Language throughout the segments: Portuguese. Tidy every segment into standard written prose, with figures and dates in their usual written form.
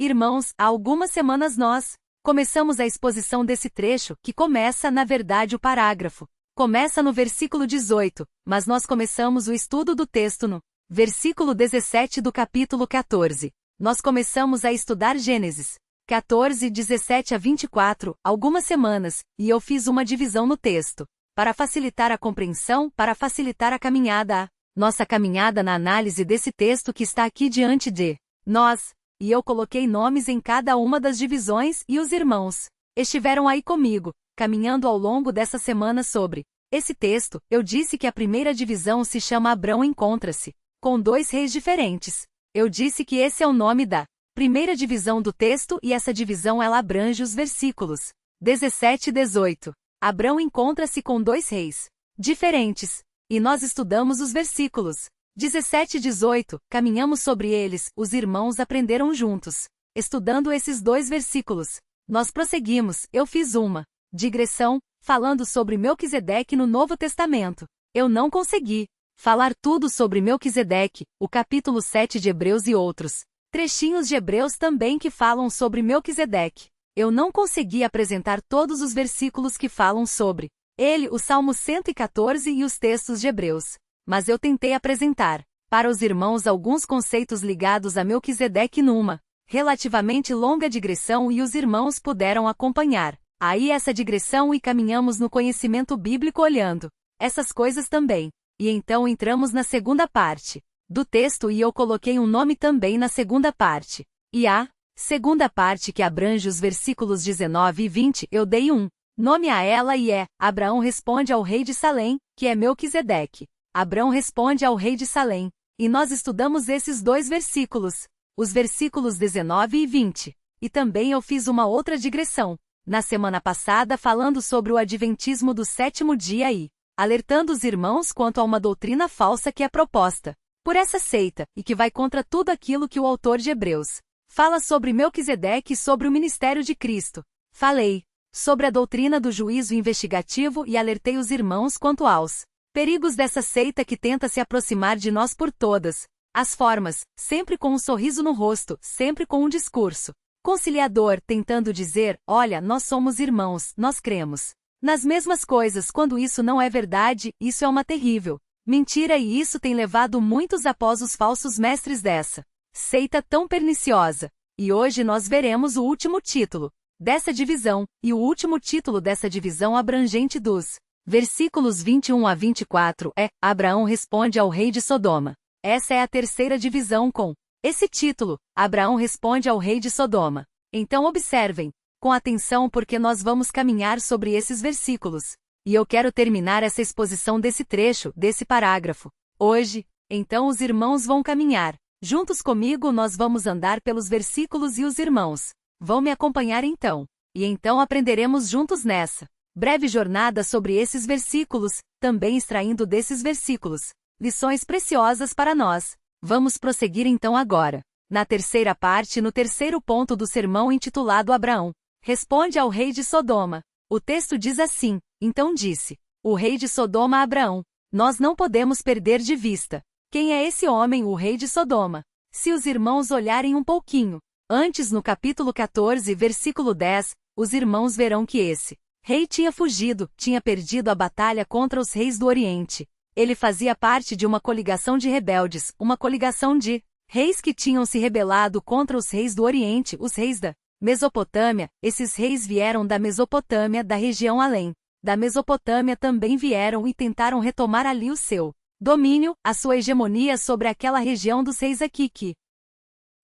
Irmãos, há algumas semanas nós começamos a exposição desse trecho, que começa, na verdade, o parágrafo. Começa no versículo 18, mas nós começamos o estudo do texto no versículo 17 do capítulo 14. Nós começamos a estudar Gênesis 14, 17 a 24, algumas semanas, e eu fiz uma divisão no texto, para facilitar a compreensão, para facilitar a caminhada, nossa caminhada na análise desse texto que está aqui diante de nós. E eu coloquei nomes em cada uma das divisões e os irmãos estiveram aí comigo, caminhando ao longo dessa semana sobre esse texto. Eu disse que a primeira divisão se chama Abrão encontra-se com dois reis diferentes. Eu disse que esse é o nome da primeira divisão do texto e essa divisão ela abrange os versículos 17 e 18. Abrão encontra-se com dois reis diferentes. E nós estudamos os versículos 17 e 18, caminhamos sobre eles, os irmãos aprenderam juntos. Estudando esses dois versículos, nós prosseguimos, eu fiz uma digressão, falando sobre Melquisedeque no Novo Testamento. Eu não consegui falar tudo sobre Melquisedeque, o capítulo 7 de Hebreus e outros trechinhos de Hebreus também que falam sobre Melquisedeque. Eu não consegui apresentar todos os versículos que falam sobre ele, o Salmo 114 e os textos de Hebreus. Mas eu tentei apresentar para os irmãos alguns conceitos ligados a Melquisedeque numa relativamente longa digressão e os irmãos puderam acompanhar aí essa digressão e caminhamos no conhecimento bíblico olhando essas coisas também. E então entramos na segunda parte do texto e eu coloquei um nome também na segunda parte. E a segunda parte que abrange os versículos 19 e 20 eu dei um nome a ela e é: Abraão responde ao rei de Salém, que é Melquisedeque. Abrão responde ao rei de Salém, e nós estudamos esses dois versículos, os versículos 19 e 20. E também eu fiz uma outra digressão, na semana passada falando sobre o adventismo do sétimo dia e alertando os irmãos quanto a uma doutrina falsa que é proposta por essa seita, e que vai contra tudo aquilo que o autor de Hebreus fala sobre Melquisedeque e sobre o ministério de Cristo. Falei sobre a doutrina do juízo investigativo e alertei os irmãos quanto aos perigos dessa seita que tenta se aproximar de nós por todas as formas, sempre com um sorriso no rosto, sempre com um discurso conciliador, tentando dizer: olha, nós somos irmãos, nós cremos nas mesmas coisas, quando isso não é verdade. Isso é uma terrível mentira e isso tem levado muitos após os falsos mestres dessa seita tão perniciosa. E hoje nós veremos o último título dessa divisão, e o último título dessa divisão abrangente dos versículos 21 a 24 é: Abraão responde ao rei de Sodoma. Essa é a terceira divisão com esse título, Abraão responde ao rei de Sodoma. Então observem com atenção porque nós vamos caminhar sobre esses versículos. E eu quero terminar essa exposição desse trecho, desse parágrafo, hoje. Então os irmãos vão caminhar juntos comigo, nós vamos andar pelos versículos e os irmãos vão me acompanhar então. E então aprenderemos juntos nessa breve jornada sobre esses versículos, também extraindo desses versículos lições preciosas para nós. Vamos prosseguir então agora, na terceira parte, no terceiro ponto do sermão intitulado Abraão responde ao rei de Sodoma. O texto diz assim: então disse o rei de Sodoma a Abraão: nós não podemos perder de vista quem é esse homem, o rei de Sodoma. Se os irmãos olharem um pouquinho antes no capítulo 14, versículo 10, os irmãos verão que esse rei tinha fugido, tinha perdido a batalha contra os reis do Oriente. Ele fazia parte de uma coligação de rebeldes, uma coligação de reis que tinham se rebelado contra os reis do Oriente, os reis da Mesopotâmia. Esses reis vieram da Mesopotâmia, da região além da Mesopotâmia também vieram e tentaram retomar ali o seu domínio, a sua hegemonia sobre aquela região dos reis aqui que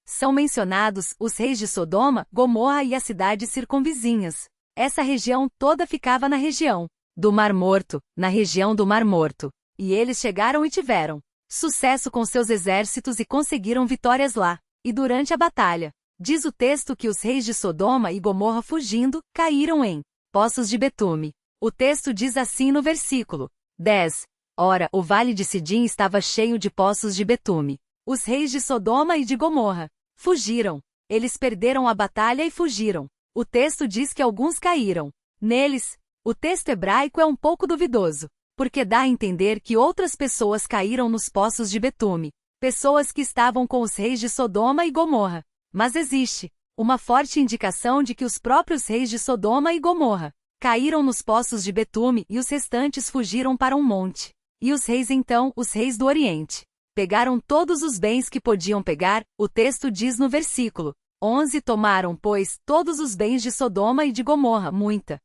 são mencionados, os reis de Sodoma, Gomorra e as cidades circunvizinhas. Essa região toda ficava na região do Mar Morto, na região do Mar Morto. E eles chegaram e tiveram sucesso com seus exércitos e conseguiram vitórias lá. E durante a batalha, diz o texto que os reis de Sodoma e Gomorra fugindo, caíram em poços de betume. O texto diz assim no versículo 10. Ora, o vale de Sidim estava cheio de poços de betume. Os reis de Sodoma e de Gomorra fugiram. Eles perderam a batalha e fugiram. O texto diz que alguns caíram neles. O texto hebraico é um pouco duvidoso, porque dá a entender que outras pessoas caíram nos poços de betume, pessoas que estavam com os reis de Sodoma e Gomorra. Mas existe uma forte indicação de que os próprios reis de Sodoma e Gomorra caíram nos poços de betume e os restantes fugiram para um monte. E os reis então, os reis do Oriente, pegaram todos os bens que podiam pegar, o texto diz no versículo 11: tomaram, pois, todos os bens de Sodoma e de Gomorra, muita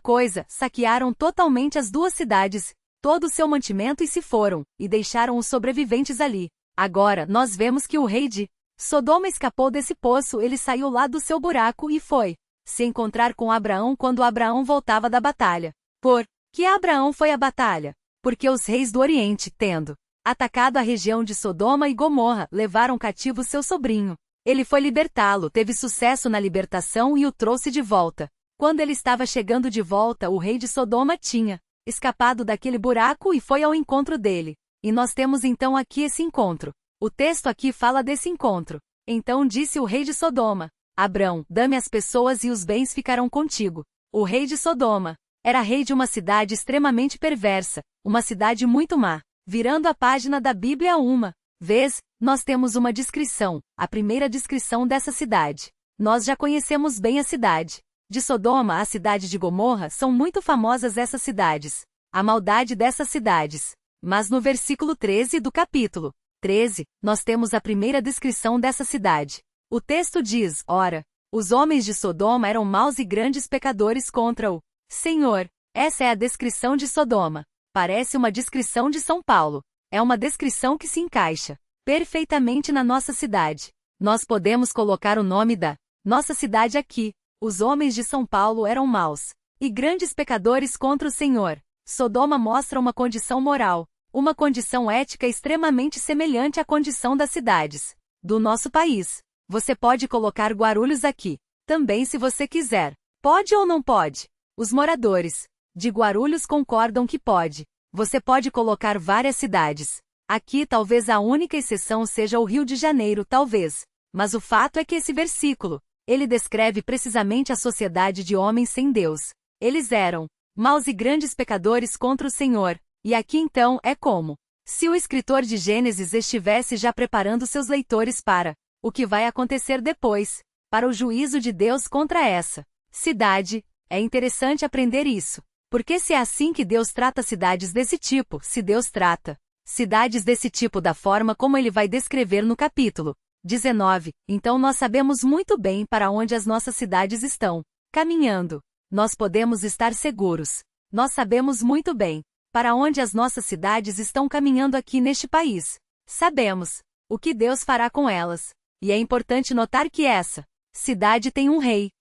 coisa, saquearam totalmente as duas cidades, todo o seu mantimento e se foram, e deixaram os sobreviventes ali. Agora, nós vemos que o rei de Sodoma escapou desse poço, ele saiu lá do seu buraco e foi se encontrar com Abraão quando Abraão voltava da batalha. Por que Abraão foi à batalha? Porque os reis do Oriente, tendo atacado a região de Sodoma e Gomorra, levaram cativo seu sobrinho. Ele foi libertá-lo, teve sucesso na libertação e o trouxe de volta. Quando ele estava chegando de volta, o rei de Sodoma tinha escapado daquele buraco e foi ao encontro dele. E nós temos então aqui esse encontro. O texto aqui fala desse encontro. Então disse o rei de Sodoma: Abrão, dá-me as pessoas e os bens ficarão contigo. O rei de Sodoma era rei de uma cidade extremamente perversa, uma cidade muito má. Virando a página da Bíblia uma vez, nós temos uma descrição, a primeira descrição dessa cidade. Nós já conhecemos bem a cidade de Sodoma, a cidade de Gomorra, são muito famosas essas cidades. A maldade dessas cidades. Mas no versículo 13 do capítulo 13, nós temos a primeira descrição dessa cidade. O texto diz: ora, os homens de Sodoma eram maus e grandes pecadores contra o Senhor. Essa é a descrição de Sodoma. Parece uma descrição de São Paulo. É uma descrição que se encaixa perfeitamente na nossa cidade. Nós podemos colocar o nome da nossa cidade aqui. Os homens de São Paulo eram maus e grandes pecadores contra o Senhor. Sodoma mostra uma condição moral, uma condição ética extremamente semelhante à condição das cidades do nosso país. Você pode colocar Guarulhos aqui, também se você quiser. Pode ou não pode? Os moradores de Guarulhos concordam que pode. Você pode colocar várias cidades. Aqui talvez a única exceção seja o Rio de Janeiro, talvez. Mas o fato é que esse versículo, ele descreve precisamente a sociedade de homens sem Deus. Eles eram maus e grandes pecadores contra o Senhor. E aqui então é como se o escritor de Gênesis estivesse já preparando seus leitores para o que vai acontecer depois, para o juízo de Deus contra essa cidade. É interessante aprender isso, porque se é assim que Deus trata cidades desse tipo, se Deus trata cidades desse tipo da forma como ele vai descrever no capítulo 19, então nós sabemos muito bem para onde as nossas cidades estão caminhando. Nós podemos estar seguros. Nós sabemos muito bem para onde as nossas cidades estão caminhando aqui neste país. Sabemos o que Deus fará com elas. E é importante notar que essa cidade tem um rei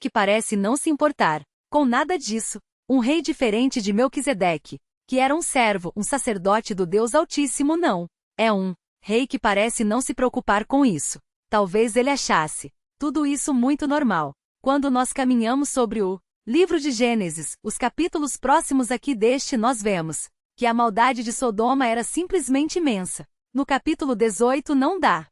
que parece não se importar com nada disso, um rei diferente de Melquisedeque, que era um servo, um sacerdote do Deus Altíssimo. Não, é um rei que parece não se preocupar com isso. Talvez ele achasse tudo isso muito normal. Quando nós caminhamos sobre o livro de Gênesis, os capítulos próximos aqui deste, nós vemos que a maldade de Sodoma era simplesmente imensa. No capítulo 18 não dá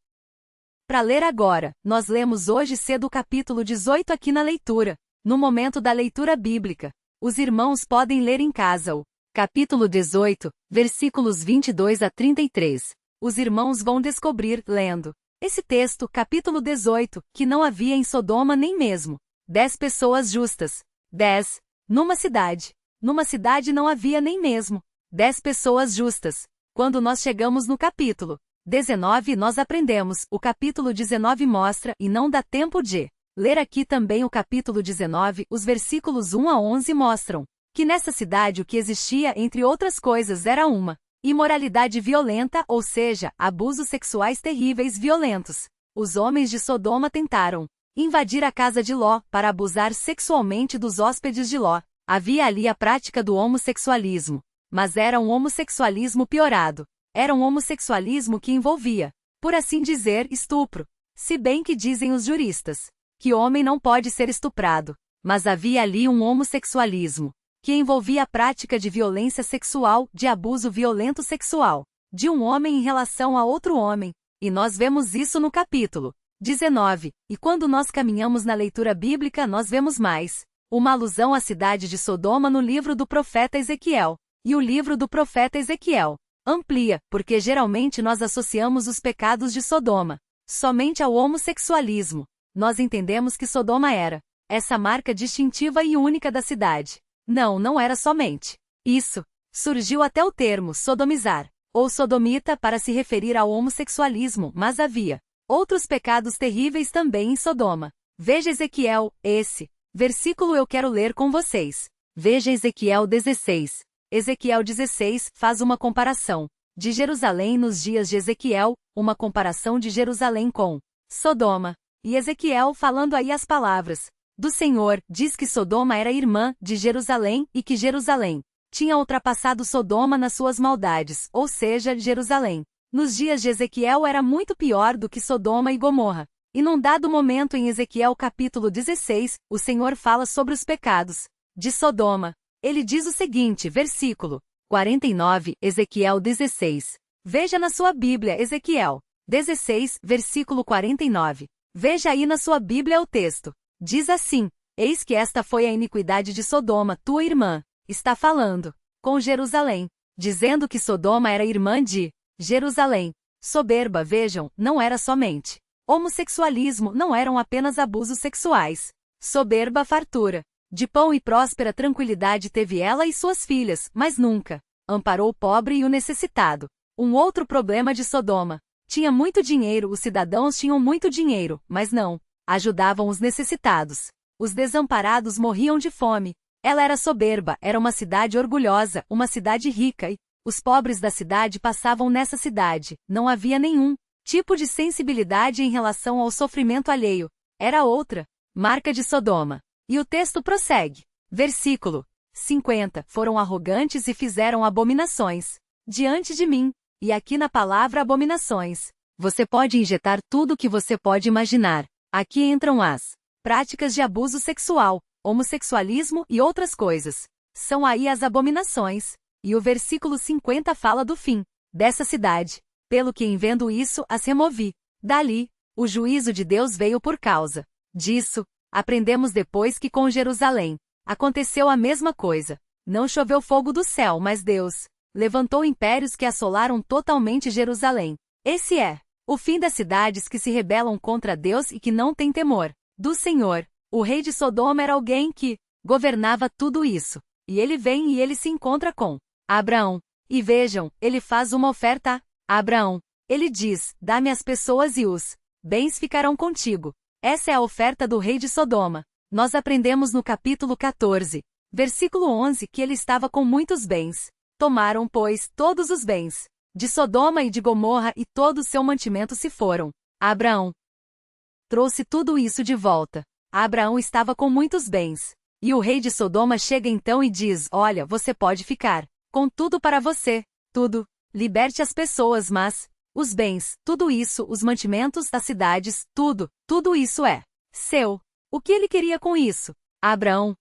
para ler agora, nós lemos hoje cedo o capítulo 18 aqui na leitura. No momento da leitura bíblica, os irmãos podem ler em casa o capítulo 18, versículos 22 a 33. Os irmãos vão descobrir, lendo esse texto, capítulo 18, que não havia em Sodoma nem mesmo 10 pessoas justas. 10. Numa cidade não havia nem mesmo 10 pessoas justas. Quando nós chegamos no capítulo 19, nós aprendemos, o capítulo 19 mostra, e não dá tempo de ler aqui também o capítulo 19, os versículos 1 a 11 mostram que nessa cidade o que existia, entre outras coisas, era uma imoralidade violenta, ou seja, abusos sexuais terríveis violentos. Os homens de Sodoma tentaram invadir a casa de Ló para abusar sexualmente dos hóspedes de Ló. Havia ali a prática do homossexualismo, mas era um homossexualismo piorado. Era um homossexualismo que envolvia, por assim dizer, estupro. Se bem que dizem os juristas que homem não pode ser estuprado, mas havia ali um homossexualismo que envolvia a prática de violência sexual, de abuso violento sexual, de um homem em relação a outro homem. E nós vemos isso no capítulo 19. E quando nós caminhamos na leitura bíblica, nós vemos mais uma alusão à cidade de Sodoma no livro do profeta Ezequiel. E o livro do profeta Ezequiel amplia, porque geralmente nós associamos os pecados de Sodoma somente ao homossexualismo. nós entendemos que Sodoma era essa marca distintiva e única da cidade. Não era somente isso. Surgiu até o termo sodomizar, ou sodomita para se referir ao homossexualismo, mas havia outros pecados terríveis também em Sodoma. Veja Ezequiel, esse versículo eu quero ler com vocês. Veja Ezequiel 16. Ezequiel 16 faz uma comparação de Jerusalém nos dias de Ezequiel, uma comparação de Jerusalém com Sodoma. E Ezequiel, falando aí as palavras do Senhor, diz que Sodoma era irmã de Jerusalém e que Jerusalém tinha ultrapassado Sodoma nas suas maldades, ou seja, Jerusalém, nos dias de Ezequiel era muito pior do que Sodoma e Gomorra. E num dado momento em Ezequiel capítulo 16, o Senhor fala sobre os pecados de Sodoma. Ele diz o seguinte, versículo 49, Ezequiel 16. Veja na sua Bíblia Ezequiel 16, versículo 49. Veja aí na sua Bíblia o texto. Diz assim: Eis que esta foi a iniquidade de Sodoma, tua irmã. Está falando com Jerusalém, dizendo que Sodoma era irmã de Jerusalém. Soberba, vejam, não era somente homossexualismo, não eram apenas abusos sexuais. Soberba, fartura de pão e próspera tranquilidade teve ela e suas filhas, mas nunca amparou o pobre e o necessitado. Um outro problema de Sodoma: tinha muito dinheiro, os cidadãos tinham muito dinheiro, mas não ajudavam os necessitados. Os desamparados morriam de fome. Ela era soberba, era uma cidade orgulhosa, uma cidade rica e os pobres da cidade passavam nessa cidade. Não havia nenhum tipo de sensibilidade em relação ao sofrimento alheio. Era outra marca de Sodoma. E o texto prossegue. Versículo 50. Foram arrogantes e fizeram abominações diante de mim. E aqui na palavra abominações, você pode injetar tudo o que você pode imaginar. Aqui entram as práticas de abuso sexual, homossexualismo e outras coisas. São aí as abominações. E o versículo 50 fala do fim dessa cidade. Pelo que em vendo isso, as removi. Dali, o juízo de Deus veio por causa disso. Aprendemos depois que com Jerusalém aconteceu a mesma coisa. Não choveu fogo do céu, mas Deus levantou impérios que assolaram totalmente Jerusalém. Esse é o fim das cidades que se rebelam contra Deus e que não têm temor do Senhor. O rei de Sodoma era alguém que governava tudo isso. E ele vem e ele se encontra com Abraão. E vejam, ele faz uma oferta a Abraão. Ele diz: dá-me as pessoas e os bens ficarão contigo. Essa é a oferta do rei de Sodoma. Nós aprendemos no capítulo 14, versículo 11, que ele estava com muitos bens. Tomaram, pois, todos os bens de Sodoma e de Gomorra e todo o seu mantimento se foram. Abraão trouxe tudo isso de volta. Abraão estava com muitos bens. E o rei de Sodoma chega então e diz: olha, você pode ficar com tudo para você. Tudo. Liberte as pessoas, mas os bens, tudo isso, os mantimentos das cidades, tudo isso é seu. O que ele queria com isso? Abraão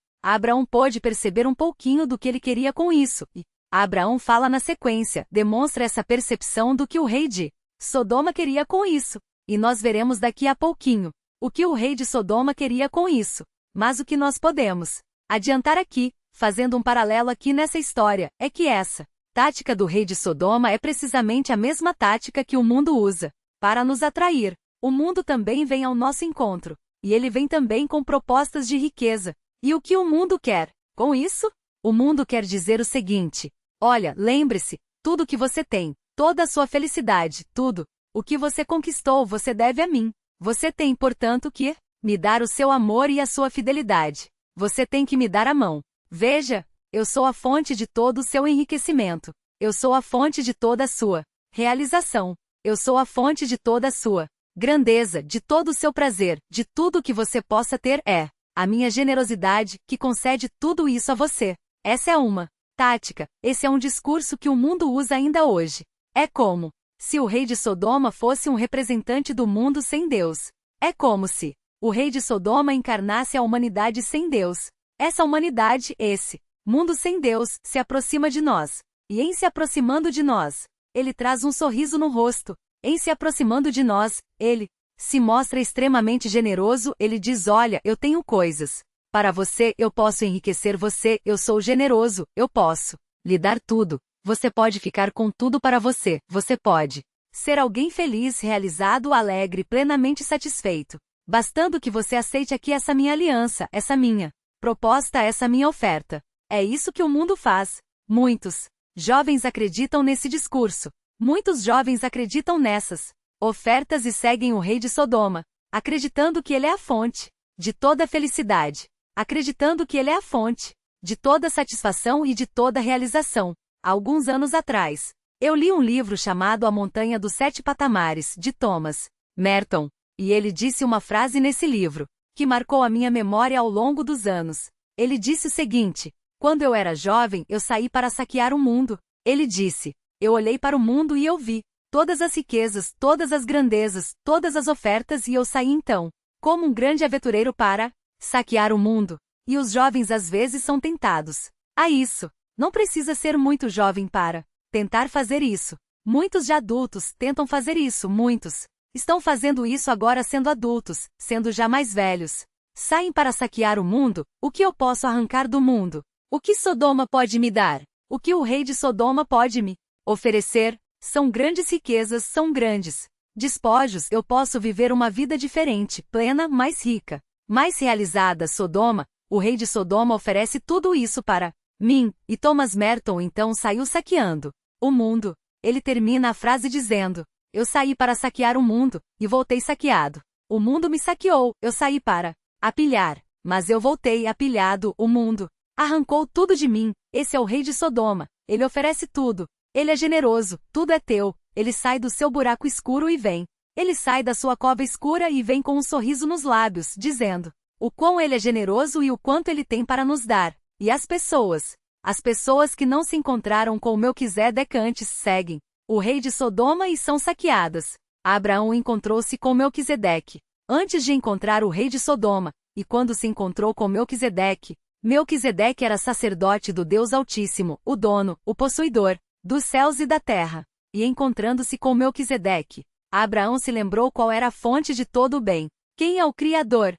pôde perceber um pouquinho do que ele queria com isso. E Abraão fala na sequência, demonstra essa percepção do que o rei de Sodoma queria com isso. E nós veremos daqui a pouquinho o que o rei de Sodoma queria com isso. Mas o que nós podemos adiantar aqui, fazendo um paralelo aqui nessa história, é que essa tática do rei de Sodoma é precisamente a mesma tática que o mundo usa para nos atrair. O mundo também vem ao nosso encontro. E ele vem também com propostas de riqueza. E o que o mundo quer com isso? O mundo quer dizer o seguinte: olha, lembre-se, tudo que você tem, toda a sua felicidade, tudo o que você conquistou, você deve a mim. Você tem, portanto, que me dar o seu amor e a sua fidelidade. Você tem que me dar a mão. Veja, eu sou a fonte de todo o seu enriquecimento. Eu sou a fonte de toda a sua realização. Eu sou a fonte de toda a sua grandeza, de todo o seu prazer, de tudo que você possa ter é a minha generosidade que concede tudo isso a você. Essa é uma tática. Esse é um discurso que o mundo usa ainda hoje. É como se o rei de Sodoma fosse um representante do mundo sem Deus. É como se o rei de Sodoma encarnasse a humanidade sem Deus. Essa humanidade, esse mundo sem Deus, se aproxima de nós. E em se aproximando de nós, ele traz um sorriso no rosto. Em se aproximando de nós, ele se mostra extremamente generoso. Ele diz: olha, eu tenho coisas para você, eu posso enriquecer você, eu sou generoso, eu posso lhe dar tudo. Você pode ficar com tudo para você, você pode ser alguém feliz, realizado, alegre, plenamente satisfeito. Bastando que você aceite aqui essa minha aliança, essa minha proposta, essa minha oferta. É isso que o mundo faz. Muitos jovens acreditam nesse discurso. Muitos jovens acreditam nessas ofertas e seguem o rei de Sodoma, acreditando que ele é a fonte de toda felicidade, acreditando que ele é a fonte de toda satisfação e de toda realização. Há alguns anos atrás, eu li um livro chamado A Montanha dos Sete Patamares, de Thomas Merton, e ele disse uma frase nesse livro que marcou a minha memória ao longo dos anos. Ele disse o seguinte: quando eu era jovem, eu saí para saquear o mundo. Ele disse: eu olhei para o mundo e eu vi todas as riquezas, todas as grandezas, todas as ofertas, e eu saí então, como um grande aventureiro, para saquear o mundo. E os jovens às vezes são tentados a isso. Não precisa ser muito jovem para tentar fazer isso. Muitos já adultos tentam fazer isso, muitos estão fazendo isso agora sendo adultos, sendo já mais velhos. Saem para saquear o mundo. O que eu posso arrancar do mundo? O que Sodoma pode me dar? O que o rei de Sodoma pode me oferecer? São grandes riquezas, são grandes despojos. Eu posso viver uma vida diferente, plena, mais rica, mais realizada. Sodoma, o rei de Sodoma oferece tudo isso para mim. E Thomas Merton então saiu saqueando o mundo. Ele termina a frase dizendo: eu saí para saquear o mundo, e voltei saqueado. O mundo me saqueou, eu saí para apilhar, mas eu voltei apilhado. O mundo arrancou tudo de mim. Esse é o rei de Sodoma. Ele oferece tudo. Ele é generoso, tudo é teu. Ele sai do seu buraco escuro e vem. Ele sai da sua cova escura e vem com um sorriso nos lábios, dizendo o quão ele é generoso e o quanto ele tem para nos dar. E as pessoas que não se encontraram com Melquisedeque antes seguem o rei de Sodoma e são saqueadas. Abraão encontrou-se com Melquisedeque antes de encontrar o rei de Sodoma, e quando se encontrou com Melquisedeque, Melquisedeque era sacerdote do Deus Altíssimo, o dono, o possuidor dos céus e da terra. E encontrando-se com Melquisedeque, Abraão se lembrou qual era a fonte de todo o bem. Quem é o Criador?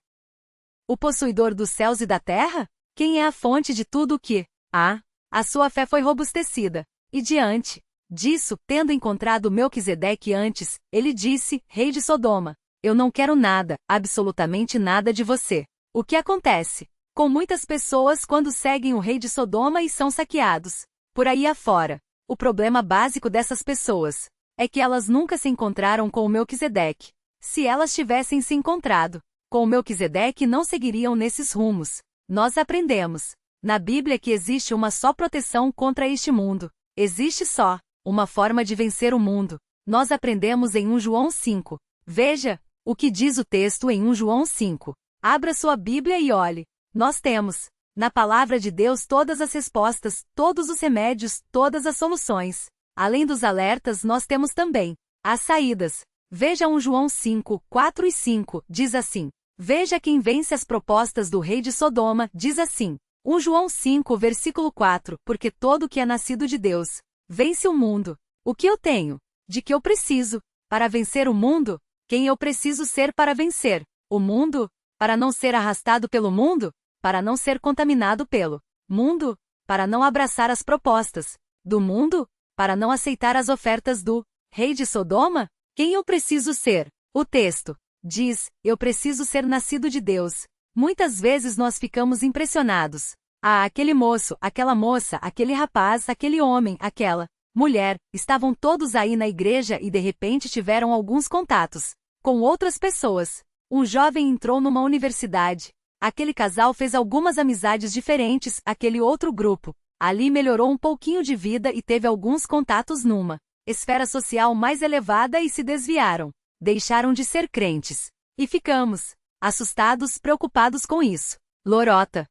O possuidor dos céus e da terra? Quem é a fonte de tudo o que há? A sua fé foi robustecida. E diante disso, tendo encontrado Melquisedeque antes, ele disse: rei de Sodoma, eu não quero nada, absolutamente nada de você. O que acontece com muitas pessoas quando seguem o rei de Sodoma e são saqueados por aí afora? O problema básico dessas pessoas é que elas nunca se encontraram com o Melquisedeque. Se elas tivessem se encontrado com o Melquisedeque, não seguiriam nesses rumos. Nós aprendemos na Bíblia que existe uma só proteção contra este mundo. Existe só uma forma de vencer o mundo. Nós aprendemos em 1 João 5. Veja o que diz o texto em 1 João 5. Abra sua Bíblia e olhe. Nós temos na palavra de Deus todas as respostas, todos os remédios, todas as soluções. Além dos alertas, nós temos também as saídas. Veja 1 João 5, 4 e 5, diz assim: veja quem vence as propostas do rei de Sodoma, diz assim. 1 João 5, versículo 4, porque todo o que é nascido de Deus vence o mundo. O que eu tenho? De que eu preciso para vencer o mundo? Quem eu preciso ser para vencer o mundo? Para não ser arrastado pelo mundo? Para não ser contaminado pelo mundo? Para não abraçar as propostas do mundo? Para não aceitar as ofertas do rei de Sodoma? Quem eu preciso ser? O texto diz: eu preciso ser nascido de Deus. Muitas vezes nós ficamos impressionados. Ah, aquele moço, aquela moça, aquele rapaz, aquele homem, aquela mulher, estavam todos aí na igreja e de repente tiveram alguns contatos com outras pessoas. Um jovem entrou numa universidade. Aquele casal fez algumas amizades diferentes, aquele outro grupo ali melhorou um pouquinho de vida e teve alguns contatos numa esfera social mais elevada e se desviaram. Deixaram de ser crentes. E ficamos assustados, preocupados com isso. Lorota.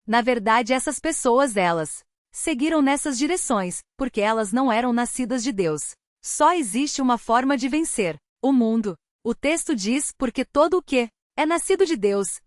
Na verdade, essas pessoas, elas seguiram nessas direções, porque elas não eram nascidas de Deus. Só existe uma forma de vencer o mundo. O texto diz: porque todo o que é nascido de Deus,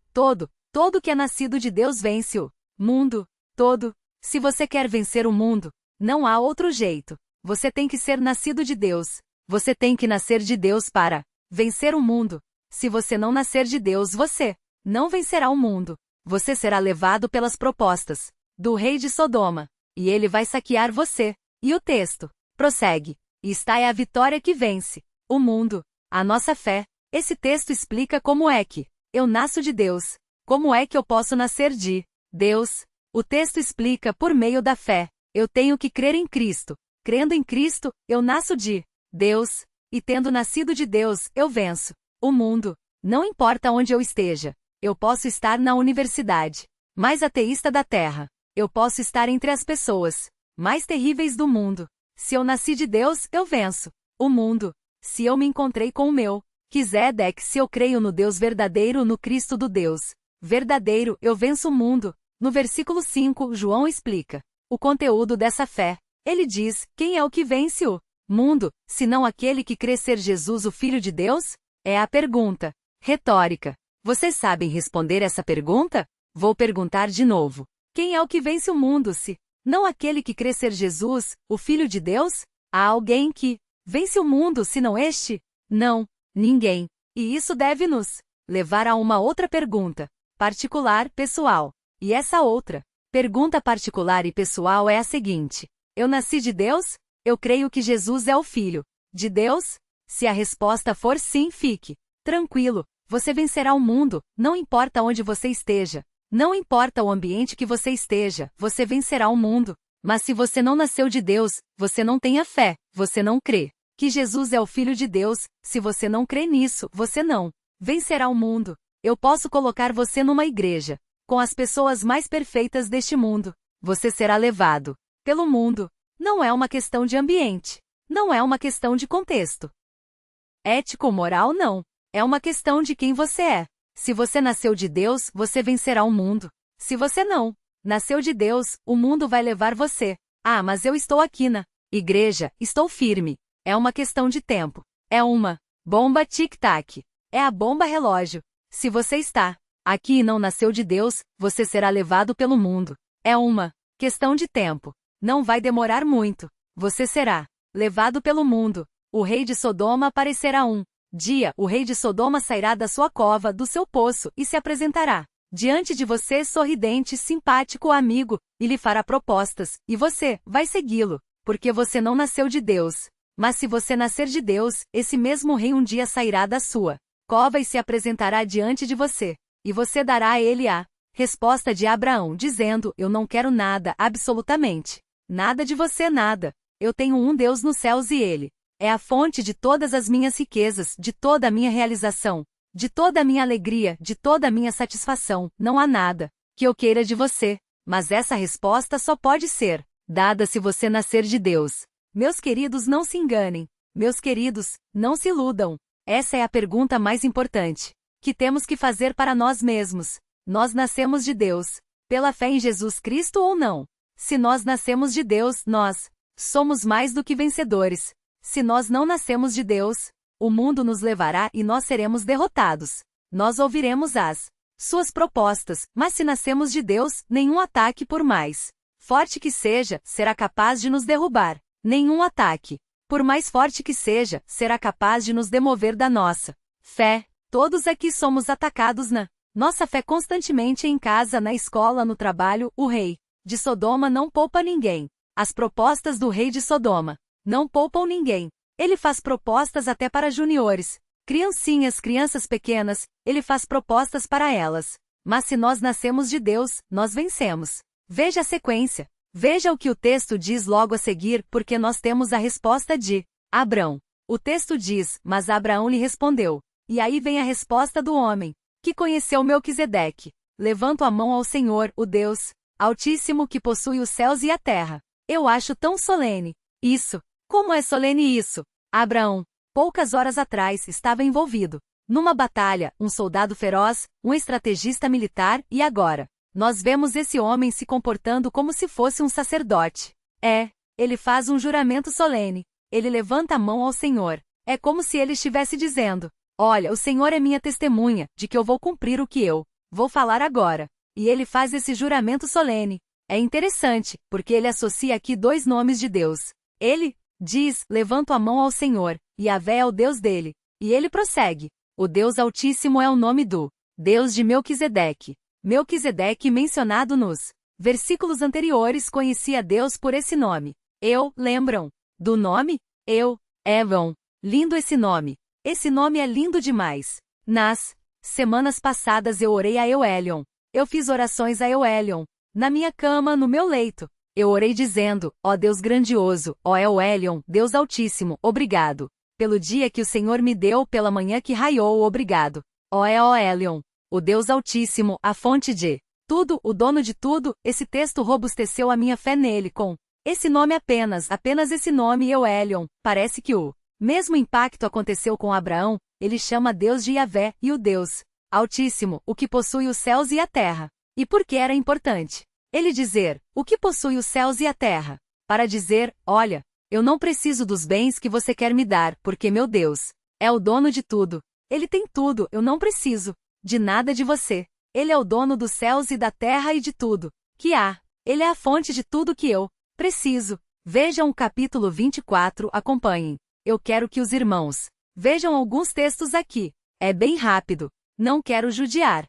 todo que é nascido de Deus vence o mundo todo. Se você quer vencer o mundo, não há outro jeito. Você tem que ser nascido de Deus. Você tem que nascer de Deus para vencer o mundo. Se você não nascer de Deus, você não vencerá o mundo. Você será levado pelas propostas do rei de Sodoma, e ele vai saquear você. E o texto prossegue: e esta é a vitória que vence o mundo, a nossa fé. Esse texto explica como é que eu nasço de Deus. Como é que eu posso nascer de Deus? O texto explica por meio da fé. Eu tenho que crer em Cristo. Crendo em Cristo, eu nasço de Deus. E tendo nascido de Deus, eu venço o mundo. Não importa onde eu esteja. Eu posso estar na universidade mais ateísta da Terra. Eu posso estar entre as pessoas mais terríveis do mundo. Se eu nasci de Deus, eu venço o mundo. Se eu me encontrei com o meu Quisedeque, se eu creio no Deus verdadeiro, no Cristo do Deus verdadeiro, eu venço o mundo. No versículo 5, João explica o conteúdo dessa fé. Ele diz: quem é o que vence o mundo, senão aquele que crê ser Jesus o Filho de Deus? É a pergunta retórica. Vocês sabem responder essa pergunta? Vou perguntar de novo. Quem é o que vence o mundo, se não aquele que crê ser Jesus, o Filho de Deus? Há alguém que vence o mundo, senão este? Não, ninguém. E isso deve nos levar a uma outra pergunta particular, pessoal. E essa outra pergunta particular e pessoal é a seguinte: eu nasci de Deus? Eu creio que Jesus é o Filho de Deus? Se a resposta for sim, fique tranquilo. Você vencerá o mundo, não importa onde você esteja. Não importa o ambiente que você esteja, você vencerá o mundo. Mas se você não nasceu de Deus, você não tem a fé, você não crê que Jesus é o Filho de Deus. Se você não crê nisso, você não vencerá o mundo. Eu posso colocar você numa igreja com as pessoas mais perfeitas deste mundo. Você será levado pelo mundo. Não é uma questão de ambiente. Não é uma questão de contexto ético ou moral, não. É uma questão de quem você é. Se você nasceu de Deus, você vencerá o mundo. Se você não nasceu de Deus, o mundo vai levar você. Ah, mas eu estou aqui na igreja, estou firme. É uma questão de tempo. É uma bomba tic-tac. É a bomba relógio. Se você está aqui e não nasceu de Deus, você será levado pelo mundo. É uma questão de tempo. Não vai demorar muito. Você será levado pelo mundo. O rei de Sodoma aparecerá um dia. O rei de Sodoma sairá da sua cova, do seu poço, e se apresentará diante de você sorridente, simpático, amigo, e lhe fará propostas, e você vai segui-lo, porque você não nasceu de Deus. Mas se você nascer de Deus, esse mesmo rei um dia sairá da sua cova e se apresentará diante de você, e você dará a ele a resposta de Abraão, dizendo: eu não quero nada, absolutamente nada de você, nada. Eu tenho um Deus nos céus e ele é a fonte de todas as minhas riquezas, de toda a minha realização, de toda a minha alegria, de toda a minha satisfação. Não há nada que eu queira de você. Mas essa resposta só pode ser dada se você nascer de Deus. Meus queridos, não se enganem. Meus queridos, não se iludam. Essa é a pergunta mais importante que temos que fazer para nós mesmos. Nós nascemos de Deus pela fé em Jesus Cristo ou não? Se nós nascemos de Deus, nós somos mais do que vencedores. Se nós não nascemos de Deus, o mundo nos levará e nós seremos derrotados. Nós ouviremos as suas propostas, mas se nascemos de Deus, nenhum ataque, por mais forte que seja, será capaz de nos derrubar. Nenhum ataque, por mais forte que seja, será capaz de nos demover da nossa fé. Todos aqui somos atacados na nossa fé constantemente, em casa, na escola, no trabalho. O rei de Sodoma não poupa ninguém. As propostas do rei de Sodoma não poupam ninguém. Ele faz propostas até para juniores, criancinhas, crianças pequenas, ele faz propostas para elas. Mas se nós nascemos de Deus, nós vencemos. Veja a sequência. Veja o que o texto diz logo a seguir, porque nós temos a resposta de Abrão. O texto diz: mas Abraão lhe respondeu. E aí vem a resposta do homem que conheceu Melquisedeque. Levanto a mão ao Senhor, o Deus Altíssimo, que possui os céus e a terra. Eu acho tão solene isso. Como é solene isso? Abraão, poucas horas atrás, estava envolvido numa batalha, um soldado feroz, um estrategista militar, e agora nós vemos esse homem se comportando como se fosse um sacerdote. Ele faz um juramento solene. Ele levanta a mão ao Senhor. É como se ele estivesse dizendo: olha, o Senhor é minha testemunha de que eu vou cumprir o que eu vou falar agora. E ele faz esse juramento solene. É interessante, porque ele associa aqui dois nomes de Deus. Ele diz: levanto a mão ao Senhor, e Yahvé é o Deus dele. E ele prossegue: o Deus Altíssimo é o nome do Deus de Melquisedeque. Melquisedeque, mencionado nos versículos anteriores, conhecia Deus por esse nome. Lembram do nome? Evan. Lindo esse nome. Esse nome é lindo demais. Nas semanas passadas eu orei a Euelion. Eu fiz orações a Euelion. Na minha cama, no meu leito. Eu orei dizendo, ó Deus grandioso, ó Euelion, Deus Altíssimo, obrigado. Pelo dia que o Senhor me deu, pela manhã que raiou, obrigado. Ó Euelion, o Deus Altíssimo, a fonte de tudo, o dono de tudo. Esse texto robusteceu a minha fé nele com esse nome apenas esse nome Euelion. Parece que o mesmo impacto aconteceu com Abraão. Ele chama Deus de Yahvé, e o Deus Altíssimo, o que possui os céus e a terra. E por que era importante ele dizer, o que possui os céus e a terra? Para dizer, olha, eu não preciso dos bens que você quer me dar, porque meu Deus é o dono de tudo. Ele tem tudo, eu não preciso de nada de você. Ele é o dono dos céus e da terra e de tudo que há. Ele é a fonte de tudo que eu preciso. Vejam o capítulo 24, acompanhem. Eu quero que os irmãos vejam alguns textos aqui. É bem rápido. Não quero judiar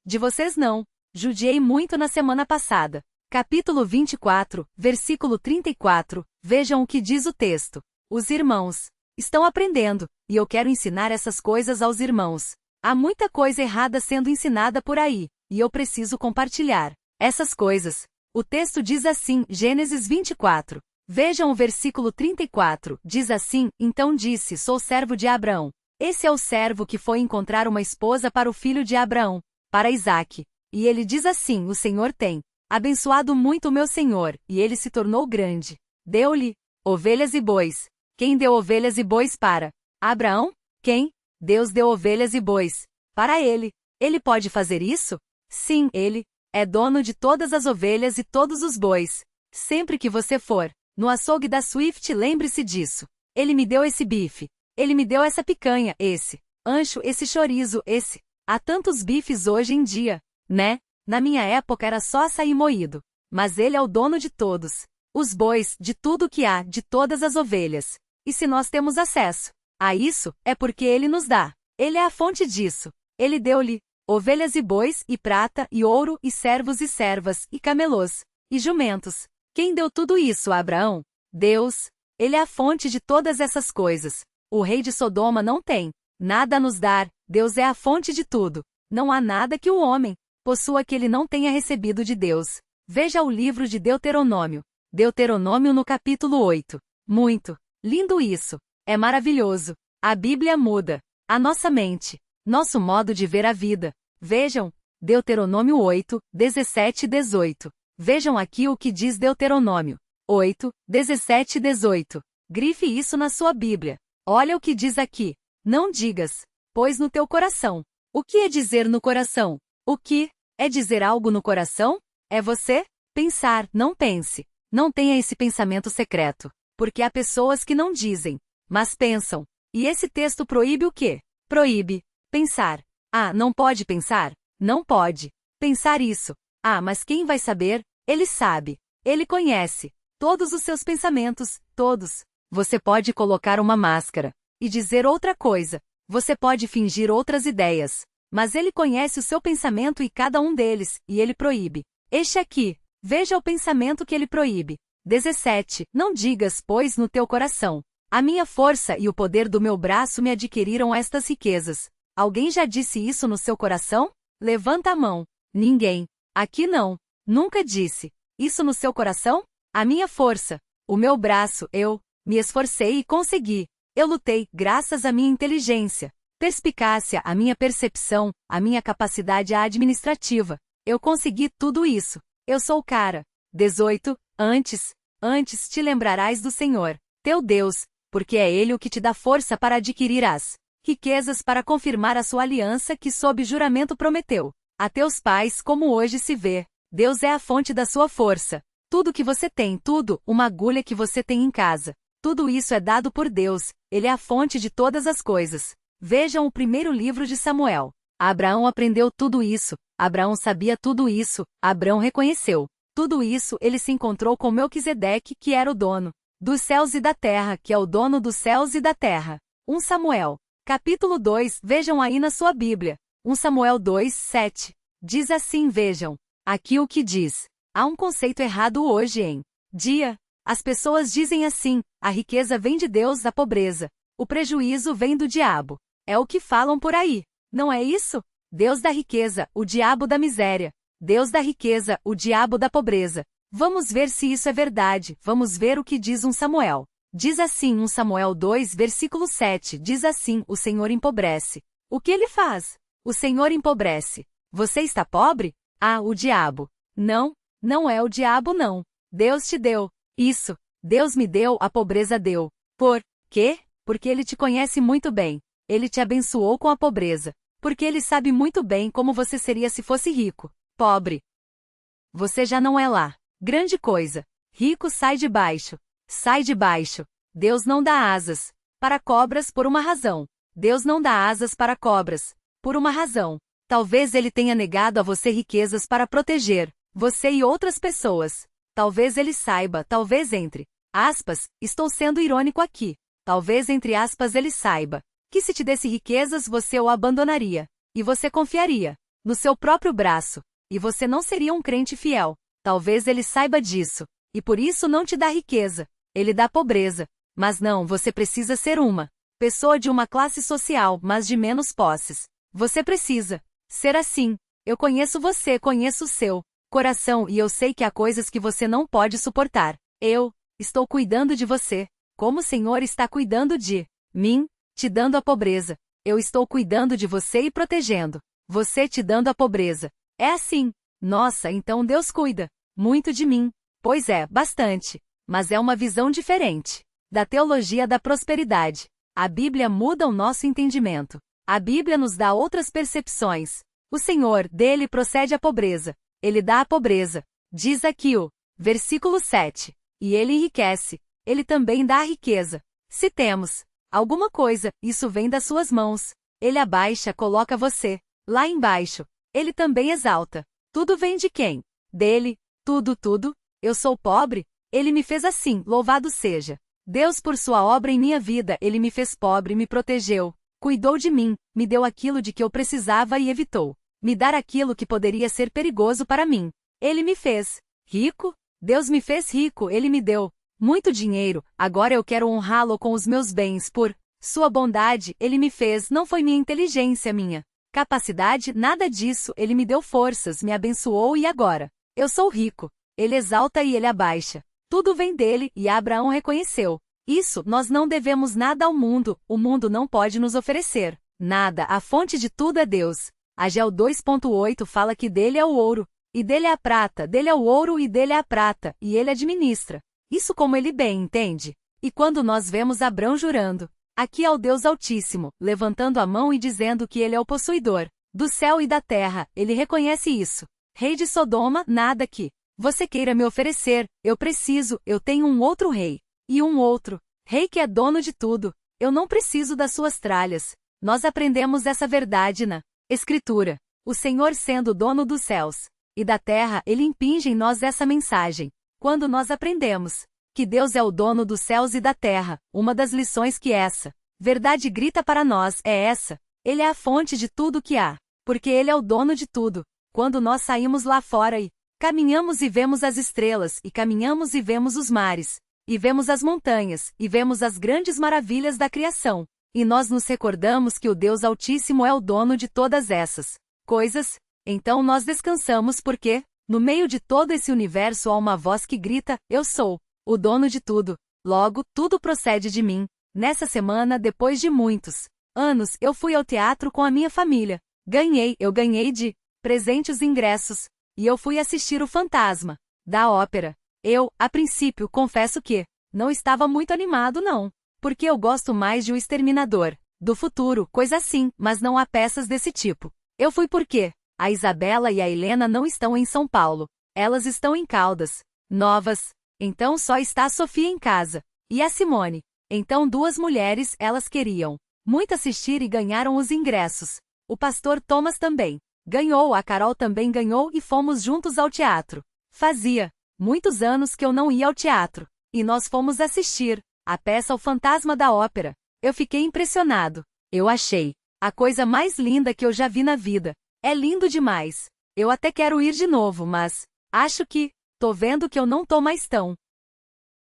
de vocês não. Judiei muito na semana passada. Capítulo 24, versículo 34. Vejam o que diz o texto. Os irmãos estão aprendendo, e eu quero ensinar essas coisas aos irmãos. Há muita coisa errada sendo ensinada por aí, e eu preciso compartilhar essas coisas. O texto diz assim, Gênesis 24. Vejam o versículo 34, diz assim, então disse, sou servo de Abraão. Esse é o servo que foi encontrar uma esposa para o filho de Abraão, para Isaque. E ele diz assim, o Senhor tem abençoado muito o meu senhor, e ele se tornou grande. Deu-lhe ovelhas e bois. Quem deu ovelhas e bois para Abraão? Quem? Deus deu ovelhas e bois para ele. Ele pode fazer isso? Sim, ele é dono de todas as ovelhas e todos os bois. Sempre que você for no açougue da Swift, lembre-se disso. Ele me deu esse bife. Ele me deu essa picanha, esse ancho, esse chorizo, esse. Há tantos bifes hoje em dia, né? Na minha época era só açaí moído. Mas ele é o dono de todos os bois, de tudo que há, de todas as ovelhas. E se nós temos acesso a isso, é porque ele nos dá. Ele é a fonte disso. Ele deu-lhe ovelhas e bois, e prata, e ouro, e servos e servas, e camelôs, e jumentos. Quem deu tudo isso a Abraão? Deus. Ele é a fonte de todas essas coisas. O rei de Sodoma não tem nada a nos dar. Deus é a fonte de tudo. Não há nada que o homem possua que ele não tenha recebido de Deus. Veja o livro de Deuteronômio. Deuteronômio no capítulo 8. Muito lindo isso. É maravilhoso. A Bíblia muda a nossa mente, nosso modo de ver a vida. Vejam, Deuteronômio 8, 17 e 18. Vejam aqui o que diz Deuteronômio 8, 17 e 18. Grife isso na sua Bíblia. Olha o que diz aqui. Não digas, pois no teu coração. O que é dizer no coração? O que é dizer algo no coração? É você pensar, não pense. Não tenha esse pensamento secreto. Porque há pessoas que não dizem, mas pensam. E esse texto proíbe o quê? Proíbe pensar. Ah, não pode pensar? Não pode pensar isso. Ah, mas quem vai saber? Ele sabe. Ele conhece todos os seus pensamentos, todos. Você pode colocar uma máscara e dizer outra coisa. Você pode fingir outras ideias. Mas ele conhece o seu pensamento e cada um deles, e ele proíbe. Este aqui. Veja o pensamento que ele proíbe. 17. Não digas, pois, no teu coração. A minha força e o poder do meu braço me adquiriram estas riquezas. Alguém já disse isso no seu coração? Levanta a mão. Ninguém. Aqui não. Nunca disse. Isso no seu coração? A minha força. O meu braço, eu me esforcei e consegui. Eu lutei, graças à minha inteligência, perspicácia, à minha percepção, à minha capacidade administrativa. Eu consegui tudo isso. Eu sou o cara. 18. Antes te lembrarás do Senhor, teu Deus, porque é Ele o que te dá força para adquirir as riquezas para confirmar a sua aliança que sob juramento prometeu a teus pais, como hoje se vê. Deus é a fonte da sua força. Tudo que você tem, tudo, uma agulha que você tem em casa, tudo isso é dado por Deus. Ele é a fonte de todas as coisas. Vejam o primeiro livro de Samuel. Abraão aprendeu tudo isso. Abraão sabia tudo isso. Abraão reconheceu tudo isso. Ele se encontrou com Melquisedeque, que era o dono dos céus e da terra, que é o dono dos céus e da terra. 1 Samuel, capítulo 2, vejam aí na sua Bíblia. 1 Samuel 2, 7. Diz assim, vejam aqui o que diz. Há um conceito errado hoje em dia. As pessoas dizem assim, a riqueza vem de Deus, a pobreza O prejuízo vem do diabo. É o que falam por aí. Não é isso? Deus da riqueza, o diabo da miséria. Deus da riqueza, o diabo da pobreza. Vamos ver se isso é verdade. Vamos ver o que diz 1 Samuel. Diz assim 1 Samuel 2, versículo 7. Diz assim: o Senhor empobrece. O que ele faz? O Senhor empobrece. Você está pobre? Ah, o diabo. Não, não é o diabo não. Deus te deu. Isso. Deus me deu, a pobreza deu. Por quê? Porque ele te conhece muito bem. Ele te abençoou com a pobreza. Porque ele sabe muito bem como você seria se fosse rico. Pobre. Você já não é lá. Grande coisa. Rico sai de baixo. Sai de baixo. Deus não dá asas para cobras por uma razão. Deus não dá asas para cobras por uma razão. Talvez ele tenha negado a você riquezas para proteger você e outras pessoas. Talvez ele saiba, talvez entre aspas, estou sendo irônico aqui. Talvez entre aspas ele saiba que se te desse riquezas você o abandonaria. E você confiaria no seu próprio braço. E você não seria um crente fiel. Talvez ele saiba disso. E por isso não te dá riqueza. Ele dá pobreza. Mas não, você precisa ser uma pessoa de uma classe social, mas de menos posses. Você precisa ser assim. Eu conheço você, conheço o seu coração e eu sei que há coisas que você não pode suportar. Eu estou cuidando de você, como o Senhor está cuidando de mim, te dando a pobreza. Eu estou cuidando de você e protegendo você, te dando a pobreza. É assim. Nossa, então Deus cuida muito de mim. Pois é, bastante. Mas é uma visão diferente da teologia da prosperidade. A Bíblia muda o nosso entendimento. A Bíblia nos dá outras percepções. O Senhor, dele procede a pobreza. Ele dá a pobreza. Diz aqui o versículo 7. E ele enriquece. Ele também dá a riqueza. Se temos alguma coisa, isso vem das suas mãos. Ele abaixa, coloca você lá embaixo. Ele também exalta. Tudo vem de quem? Dele. Tudo, tudo. Eu sou pobre. Ele me fez assim, louvado seja Deus por sua obra em minha vida. Ele me fez pobre, me protegeu, cuidou de mim, me deu aquilo de que eu precisava e evitou me dar aquilo que poderia ser perigoso para mim. Ele me fez rico. Deus me fez rico. Ele me deu muito dinheiro. Agora eu quero honrá-lo com os meus bens por sua bondade. Ele me fez. Não foi minha inteligência, minha capacidade, nada disso. Ele me deu forças, me abençoou e agora eu sou rico. Ele exalta e ele abaixa. Tudo vem dele, e Abraão reconheceu isso. Nós não devemos nada ao mundo. O mundo não pode nos oferecer nada. A fonte de tudo é Deus. Ageu 2.8 fala que dele é o ouro, e dele é a prata, dele é o ouro e dele é a prata, e ele administra isso como ele bem entende. E quando nós vemos Abrão jurando aqui ao Deus Altíssimo, levantando a mão e dizendo que ele é o possuidor do céu e da terra, ele reconhece isso. Rei de Sodoma, nada que você queira me oferecer, eu preciso, eu tenho um outro rei. E um outro rei que é dono de tudo. Eu não preciso das suas tralhas. Nós aprendemos essa verdade na Escritura. O Senhor sendo dono dos céus e da terra, ele impinge em nós essa mensagem. Quando nós aprendemos que Deus é o dono dos céus e da terra, uma das lições que essa verdade grita para nós é essa. Ele é a fonte de tudo que há, porque ele é o dono de tudo. Quando nós saímos lá fora e caminhamos e vemos as estrelas, e caminhamos e vemos os mares, e vemos as montanhas, e vemos as grandes maravilhas da criação, e nós nos recordamos que o Deus Altíssimo é o dono de todas essas coisas, então nós descansamos porque, no meio de todo esse universo há uma voz que grita, eu sou o dono de tudo, logo, tudo procede de mim. Nessa semana, depois de muitos anos, eu fui ao teatro com a minha família. Eu ganhei de presente os ingressos, e eu fui assistir o Fantasma da Ópera. Eu, a princípio, confesso que não estava muito animado não, porque eu gosto mais de O Exterminador do Futuro, coisa assim, mas não há peças desse tipo. Eu fui porque a Isabela e a Helena não estão em São Paulo. Elas estão em Caldas Novas. Então só está a Sofia em casa. E a Simone. Então duas mulheres, elas queriam muito assistir e ganharam os ingressos. O pastor Thomas também ganhou, a Carol também ganhou e fomos juntos ao teatro. Fazia muitos anos que eu não ia ao teatro. E nós fomos assistir a peça O Fantasma da Ópera. Eu fiquei impressionado. Eu achei a coisa mais linda que eu já vi na vida. É lindo demais. Eu até quero ir de novo, mas acho que tô vendo que eu não tô mais tão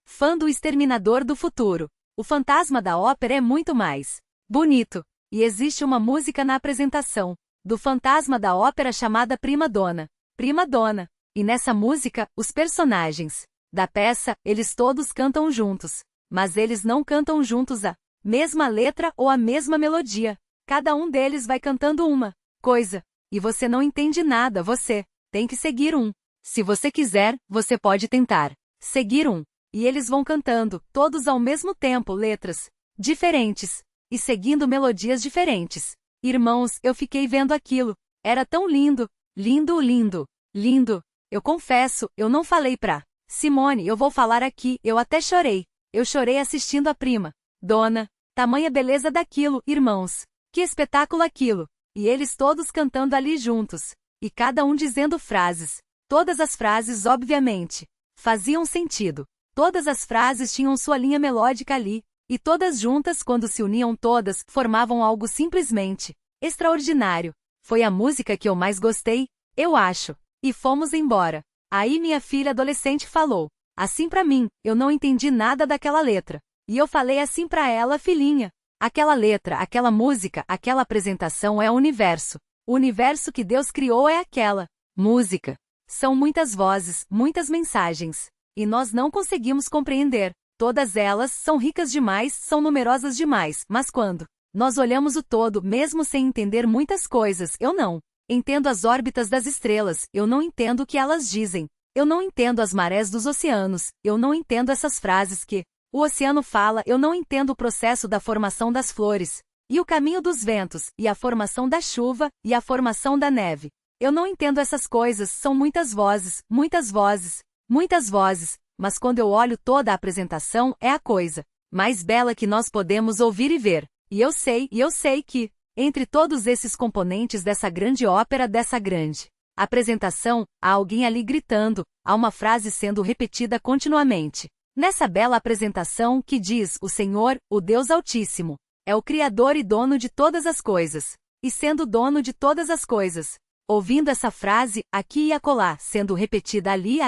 fã do Exterminador do Futuro. O fantasma da ópera é muito mais bonito. E existe uma música na apresentação do fantasma da ópera chamada Prima Donna. Prima Donna. E nessa música, os personagens da peça, eles todos cantam juntos. Mas eles não cantam juntos a mesma letra ou a mesma melodia. Cada um deles vai cantando uma coisa. E você não entende nada, você tem que seguir um. Se você quiser, você pode tentar seguir um. E eles vão cantando, todos ao mesmo tempo, letras diferentes e seguindo melodias diferentes. Irmãos, eu fiquei vendo aquilo. Era tão lindo, lindo, lindo, lindo. Eu confesso, eu não falei pra Simone, eu vou falar aqui, eu até chorei. Eu chorei assistindo a Prima Donna. Tamanha beleza daquilo, irmãos. Que espetáculo aquilo. E eles todos cantando ali juntos. E cada um dizendo frases. Todas as frases, obviamente, faziam sentido. Todas as frases tinham sua linha melódica ali. E todas juntas, quando se uniam todas, formavam algo simplesmente extraordinário. Foi a música que eu mais gostei, eu acho. E fomos embora. Aí minha filha adolescente falou assim pra mim, eu não entendi nada daquela letra. E eu falei assim pra ela, filhinha, aquela letra, aquela música, aquela apresentação é o universo. O universo que Deus criou é aquela música. São muitas vozes, muitas mensagens. E nós não conseguimos compreender. Todas elas são ricas demais, são numerosas demais, mas quando nós olhamos o todo, mesmo sem entender muitas coisas, eu não entendo as órbitas das estrelas, eu não entendo o que elas dizem, eu não entendo as marés dos oceanos, eu não entendo essas frases que o oceano fala, eu não entendo o processo da formação das flores, e o caminho dos ventos, e a formação da chuva, e a formação da neve. Eu não entendo essas coisas, são muitas vozes, muitas vozes, muitas vozes. Mas quando eu olho toda a apresentação, é a coisa mais bela que nós podemos ouvir e ver. E eu sei que, entre todos esses componentes dessa grande ópera, dessa grande apresentação, há alguém ali gritando, há uma frase sendo repetida continuamente. Nessa bela apresentação que diz, o Senhor, o Deus Altíssimo, é o Criador e dono de todas as coisas. E sendo dono de todas as coisas, ouvindo essa frase, aqui e acolá, sendo repetida ali,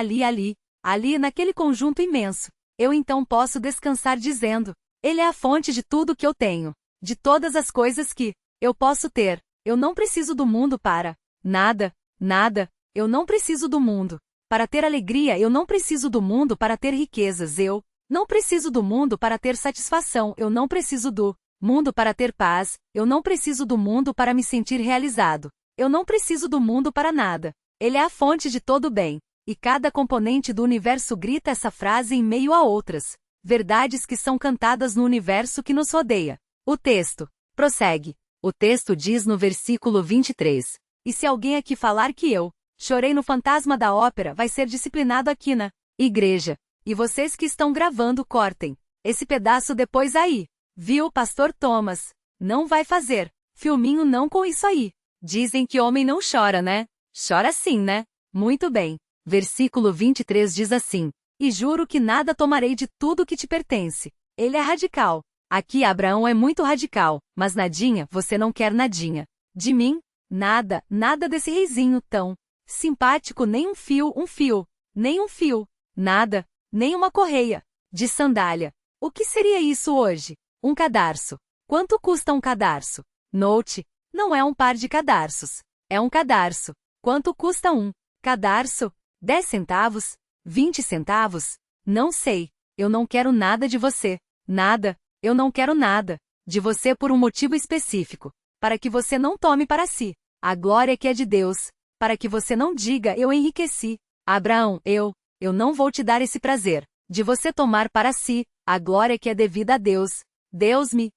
ali naquele conjunto imenso, eu então posso descansar dizendo, Ele é a fonte de tudo que eu tenho, de todas as coisas que eu posso ter. Eu não preciso do mundo para nada, eu não preciso do mundo para ter alegria, eu não preciso do mundo para ter riquezas, eu não preciso do mundo para ter satisfação, eu não preciso do mundo para ter paz, eu não preciso do mundo para me sentir realizado, eu não preciso do mundo para nada. Ele é a fonte de todo o bem. E cada componente do universo grita essa frase em meio a outras verdades que são cantadas no universo que nos rodeia. O texto prossegue. O texto diz no versículo 23. E se alguém aqui falar que eu chorei no fantasma da ópera, vai ser disciplinado aqui na igreja. E vocês que estão gravando, cortem esse pedaço depois aí. Viu, pastor Thomas? Não vai fazer filminho não com isso aí. Dizem que homem não chora, né? Chora sim, né? Muito bem. Versículo 23 diz assim, e juro que nada tomarei de tudo que te pertence. Ele é radical. Aqui Abraão é muito radical, mas nadinha, você não quer nadinha. De mim? Nada, nada desse reizinho tão simpático, nem um fio, nem um fio, nada, nem uma correia de sandália. O que seria isso hoje? Um cadarço. Quanto custa um cadarço? Note, não é um par de cadarços, é um cadarço. Quanto custa um cadarço? 10 centavos? 20 centavos? Não sei. Eu não quero nada de você. Nada. Eu não quero nada de você por um motivo específico. Para que você não tome para si a glória que é de Deus. Para que você não diga, eu enriqueci. Abraão, eu não vou te dar esse prazer de você tomar para si a glória que é devida a Deus. Deus me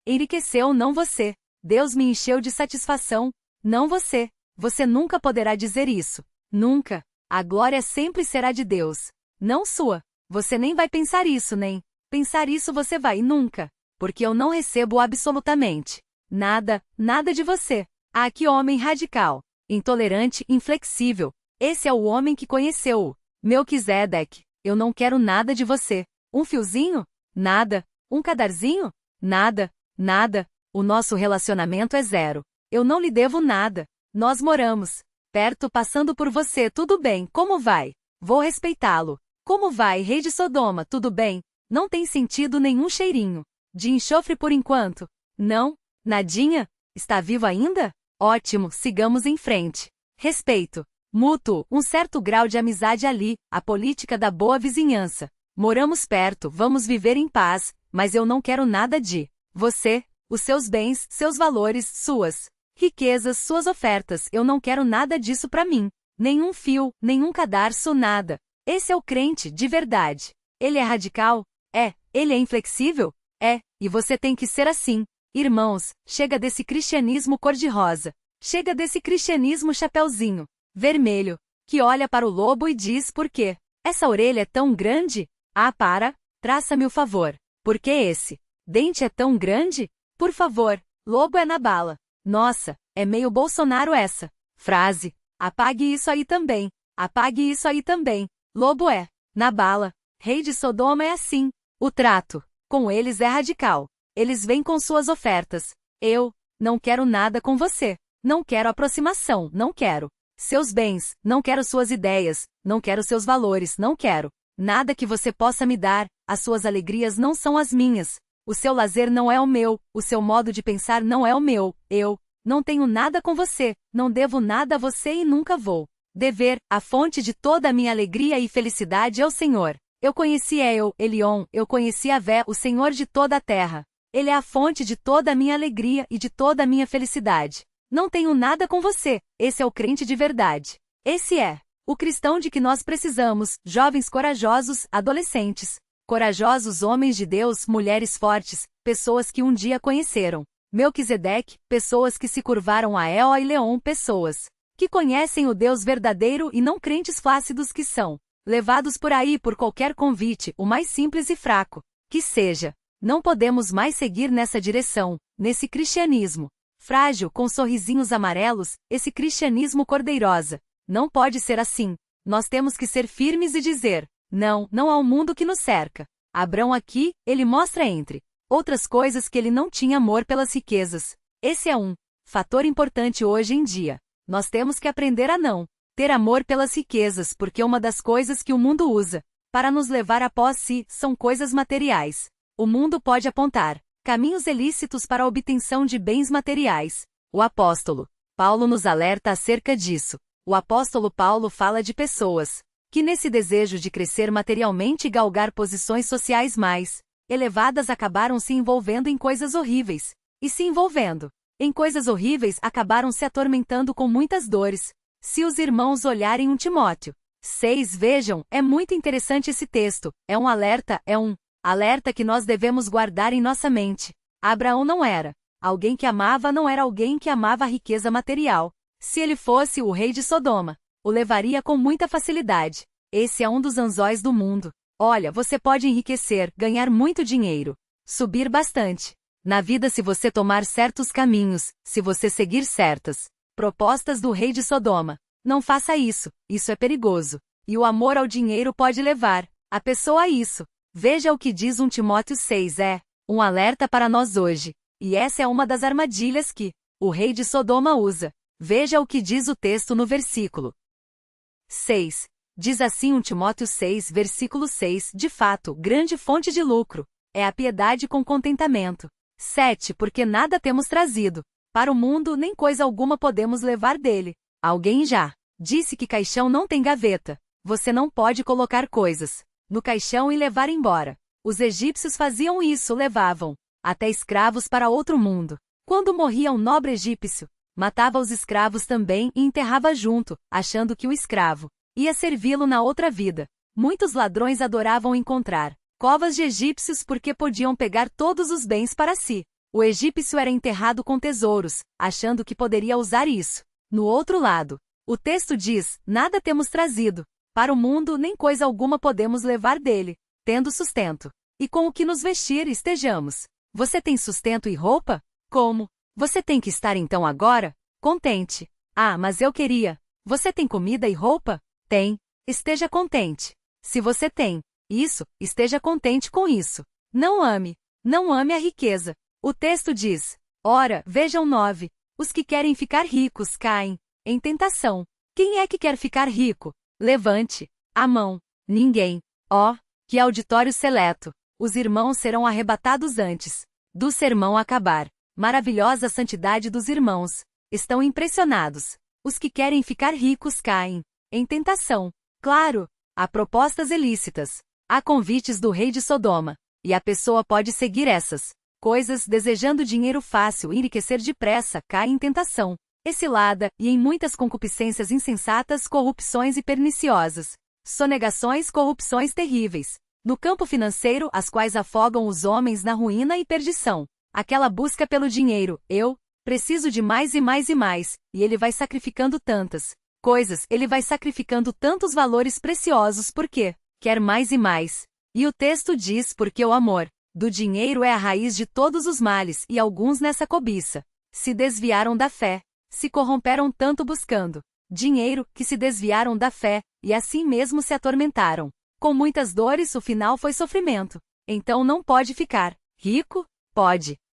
enriqueceu, não você. Deus me encheu de satisfação, não você. Você nunca poderá dizer isso. Nunca. A glória sempre será de Deus, não sua. Você nem vai pensar isso, nem pensar isso você vai nunca. Porque eu não recebo absolutamente nada, nada de você. Ah, que homem radical, intolerante, inflexível. Esse é o homem que conheceu o Melquisedeque. Eu não quero nada de você. Um fiozinho? Nada. Um cadarzinho? Nada, nada. O nosso relacionamento é zero. Eu não lhe devo nada. Nós moramos perto, passando por você, tudo bem, como vai? Vou respeitá-lo. Como vai, rei de Sodoma, tudo bem? Não tem sentido nenhum cheirinho de enxofre por enquanto. Não? Nadinha? Está vivo ainda? Ótimo, sigamos em frente. Respeito mútuo, um certo grau de amizade ali, a política da boa vizinhança. Moramos perto, vamos viver em paz, mas eu não quero nada de você, os seus bens, seus valores, suas riquezas, suas ofertas. Eu não quero nada disso para mim. Nenhum fio, nenhum cadarço, nada. Esse é o crente de verdade. Ele é radical? É. Ele é inflexível? É. E você tem que ser assim. Irmãos, chega desse cristianismo cor-de-rosa. Chega desse cristianismo chapeuzinho vermelho, que olha para o lobo e diz: por quê? Essa orelha é tão grande? Ah, para! Traça-me o favor. Por que esse dente é tão grande? Por favor, lobo é na bala. Nossa, é meio Bolsonaro essa frase. Apague isso aí também. Apague isso aí também. Lobo é na bala. Rei de Sodoma é assim. O trato com eles é radical. Eles vêm com suas ofertas. Eu não quero nada com você. Não quero aproximação, não quero seus bens, não quero suas ideias, não quero seus valores, não quero nada que você possa me dar. As suas alegrias não são as minhas. O seu lazer não é o meu, o seu modo de pensar não é o meu. Eu não tenho nada com você, não devo nada a você e nunca vou dever. A fonte de toda a minha alegria e felicidade é o Senhor. Eu conheci Elion, eu conheci Avé, o Senhor de toda a terra. Ele é a fonte de toda a minha alegria e de toda a minha felicidade. Não tenho nada com você. Esse é o crente de verdade. Esse é o cristão de que nós precisamos, jovens corajosos, adolescentes, corajosos homens de Deus, mulheres fortes, pessoas que um dia conheceram Melquisedeque, pessoas que se curvaram a El e Leon, pessoas que conhecem o Deus verdadeiro e não crentes flácidos que são levados por aí por qualquer convite, o mais simples e fraco que seja. Não podemos mais seguir nessa direção, nesse cristianismo frágil com sorrisinhos amarelos, esse cristianismo cor-de-rosa. Não pode ser assim. Nós temos que ser firmes e dizer não, não ao mundo que nos cerca. Abrão aqui, ele mostra entre outras coisas que ele não tinha amor pelas riquezas. Esse é um fator importante hoje em dia. Nós temos que aprender a não ter amor pelas riquezas, porque uma das coisas que o mundo usa para nos levar após si são coisas materiais. O mundo pode apontar caminhos ilícitos para a obtenção de bens materiais. O apóstolo Paulo nos alerta acerca disso. O apóstolo Paulo fala de pessoas que nesse desejo de crescer materialmente e galgar posições sociais mais elevadas acabaram se envolvendo em coisas horríveis. E se envolvendo em coisas horríveis acabaram se atormentando com muitas dores. Se os irmãos olharem 1 Timóteo 6, vejam, é muito interessante esse texto. É um alerta que nós devemos guardar em nossa mente. Abraão não era alguém que amava, não era alguém que amava a riqueza material. Se ele fosse o rei de Sodoma, o levaria com muita facilidade. Esse é um dos anzóis do mundo. Olha, você pode enriquecer, ganhar muito dinheiro, subir bastante na vida se você tomar certos caminhos, se você seguir certas propostas do rei de Sodoma. Não faça isso, isso é perigoso. E o amor ao dinheiro pode levar a pessoa a isso. Veja o que diz 1 Timóteo 6, é um alerta para nós hoje. E essa é uma das armadilhas que o rei de Sodoma usa. Veja o que diz o texto no versículo 6. Diz assim 1 Timóteo 6, versículo 6, de fato, grande fonte de lucro é a piedade com contentamento. 7. Porque nada temos trazido para o mundo, nem coisa alguma podemos levar dele. Alguém já disse que caixão não tem gaveta. Você não pode colocar coisas no caixão e levar embora. Os egípcios faziam isso, levavam até escravos para outro mundo. Quando morria um nobre egípcio, matava os escravos também e enterrava junto, achando que o escravo ia servi-lo na outra vida. Muitos ladrões adoravam encontrar covas de egípcios porque podiam pegar todos os bens para si. O egípcio era enterrado com tesouros, achando que poderia usar isso. No outro lado, o texto diz: nada temos trazido para o mundo, nem coisa alguma podemos levar dele, tendo sustento. E com o que nos vestir estejamos. Você tem sustento e roupa? Como? Você tem que estar então agora contente. Ah, mas eu queria. Você tem comida e roupa? Tem. Esteja contente. Se você tem isso, esteja contente com isso. Não ame a riqueza. O texto diz: ora, vejam 9. Os que querem ficar ricos caem em tentação. Quem é que quer ficar rico? Levante a mão. Ninguém. Oh, que auditório seleto. Os irmãos serão arrebatados antes do sermão acabar. Maravilhosa santidade dos irmãos. Estão impressionados. Os que querem ficar ricos caem em tentação. Claro, há propostas ilícitas. Há convites do rei de Sodoma. E a pessoa pode seguir essas coisas desejando dinheiro fácil e enriquecer depressa, cai em tentação. Cilada, e em muitas concupiscências insensatas, corrupções e perniciosas. Sonegações, corrupções terríveis. No campo financeiro, as quais afogam os homens na ruína e perdição. Aquela busca pelo dinheiro, eu preciso de mais e mais e mais, e ele vai sacrificando tantas coisas, ele vai sacrificando tantos valores preciosos porque quer mais e mais. E o texto diz porque o amor do dinheiro é a raiz de todos os males, e alguns nessa cobiça se desviaram da fé, se corromperam tanto buscando dinheiro, que se desviaram da fé, e assim mesmo se atormentaram. Com muitas dores o final foi sofrimento. Então não pode ficar rico?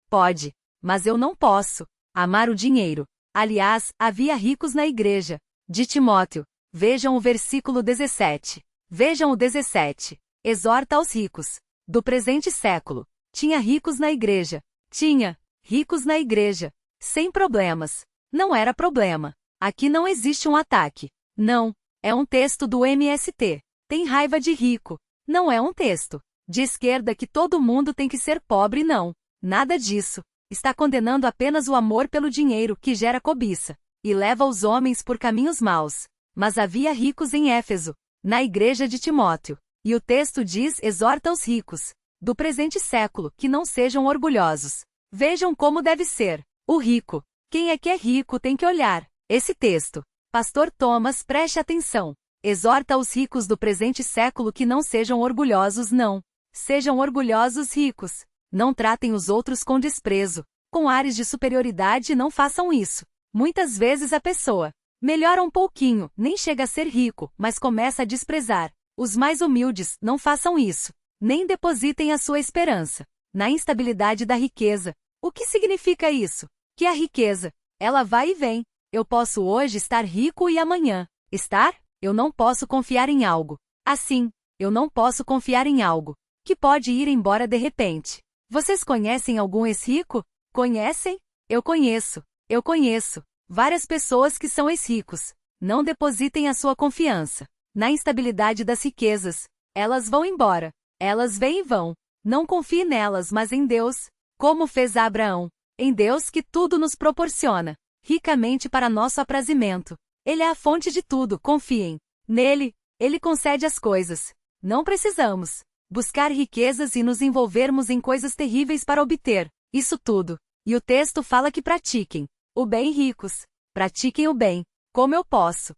Pode, mas eu não posso amar o dinheiro. Aliás, havia ricos na igreja de Timóteo. Vejam o versículo 17. Vejam o 17. Exorta aos ricos do presente século. Tinha ricos na igreja. Tinha ricos na igreja. Sem problemas. Não era problema. Aqui não existe um ataque. Não. É um texto do MST. Tem raiva de rico. Não é um texto de esquerda que todo mundo tem que ser pobre, não. Nada disso. Está condenando apenas o amor pelo dinheiro que gera cobiça e leva os homens por caminhos maus. Mas havia ricos em Éfeso, na igreja de Timóteo. E o texto diz: exorta os ricos do presente século que não sejam orgulhosos. Vejam como deve ser o rico. Quem é que é rico tem que olhar esse texto. Pastor Thomas, preste atenção. Exorta os ricos do presente século que não sejam orgulhosos, não. Sejam orgulhosos ricos. Não tratem os outros com desprezo, com ares de superioridade, não façam isso. Muitas vezes a pessoa melhora um pouquinho, nem chega a ser rico, mas começa a desprezar os mais humildes. Não façam isso. Nem depositem a sua esperança na instabilidade da riqueza. O que significa isso? Que a riqueza, ela vai e vem. Eu posso hoje estar rico e amanhã estar? Eu não posso confiar em algo. Assim, eu não posso confiar em algo que pode ir embora de repente. Vocês conhecem algum ex-rico? Conhecem? Eu conheço várias pessoas que são ex-ricos. Não depositem a sua confiança na instabilidade das riquezas. Elas vão embora. Elas vêm e vão. Não confie nelas, mas em Deus, como fez Abraão. Em Deus que tudo nos proporciona ricamente para nosso aprazimento. Ele é a fonte de tudo, confiem nele. Ele concede as coisas. Não precisamos buscar riquezas e nos envolvermos em coisas terríveis para obter isso tudo. E o texto fala que pratiquem o bem, ricos. Pratiquem o bem. Como eu posso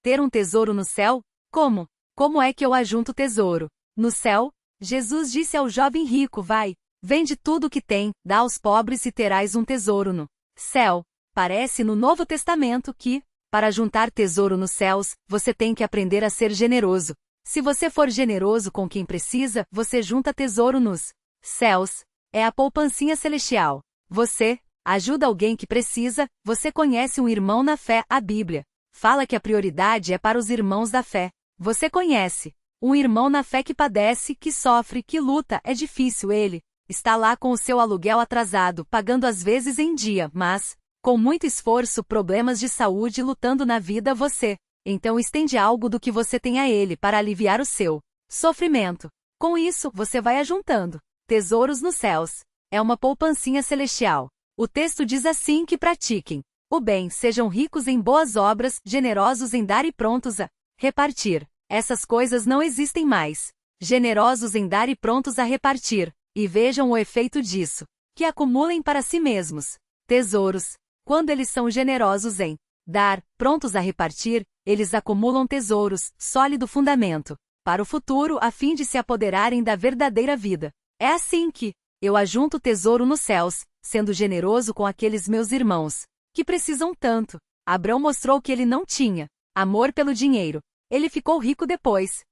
ter um tesouro no céu? Como? Como é que eu ajunto tesouro no céu? Jesus disse ao jovem rico: vai, vende tudo o que tem, dá aos pobres e terás um tesouro no céu. Parece no Novo Testamento que, para juntar tesouro nos céus, você tem que aprender a ser generoso. Se você for generoso com quem precisa, você junta tesouro nos céus. É a poupancinha celestial. Você ajuda alguém que precisa, você conhece um irmão na fé. A Bíblia fala que a prioridade é para os irmãos da fé. Você conhece um irmão na fé que padece, que sofre, que luta, é difícil. Ele está lá com o seu aluguel atrasado, pagando às vezes em dia, mas com muito esforço, problemas de saúde, lutando na vida. Você então estende algo do que você tem a ele para aliviar o seu sofrimento. Com isso, você vai ajuntando tesouros nos céus. É uma poupancinha celestial. O texto diz assim que pratiquem o bem, sejam ricos em boas obras, generosos em dar e prontos a repartir. Essas coisas não existem mais. Generosos em dar e prontos a repartir. E vejam o efeito disso. Que acumulem para si mesmos tesouros. Quando eles são generosos em dar, prontos a repartir, eles acumulam tesouros, sólido fundamento, para o futuro a fim de se apoderarem da verdadeira vida. É assim que eu ajunto tesouro nos céus, sendo generoso com aqueles meus irmãos, que precisam tanto. Abrão mostrou que ele não tinha amor pelo dinheiro. Ele ficou rico depois.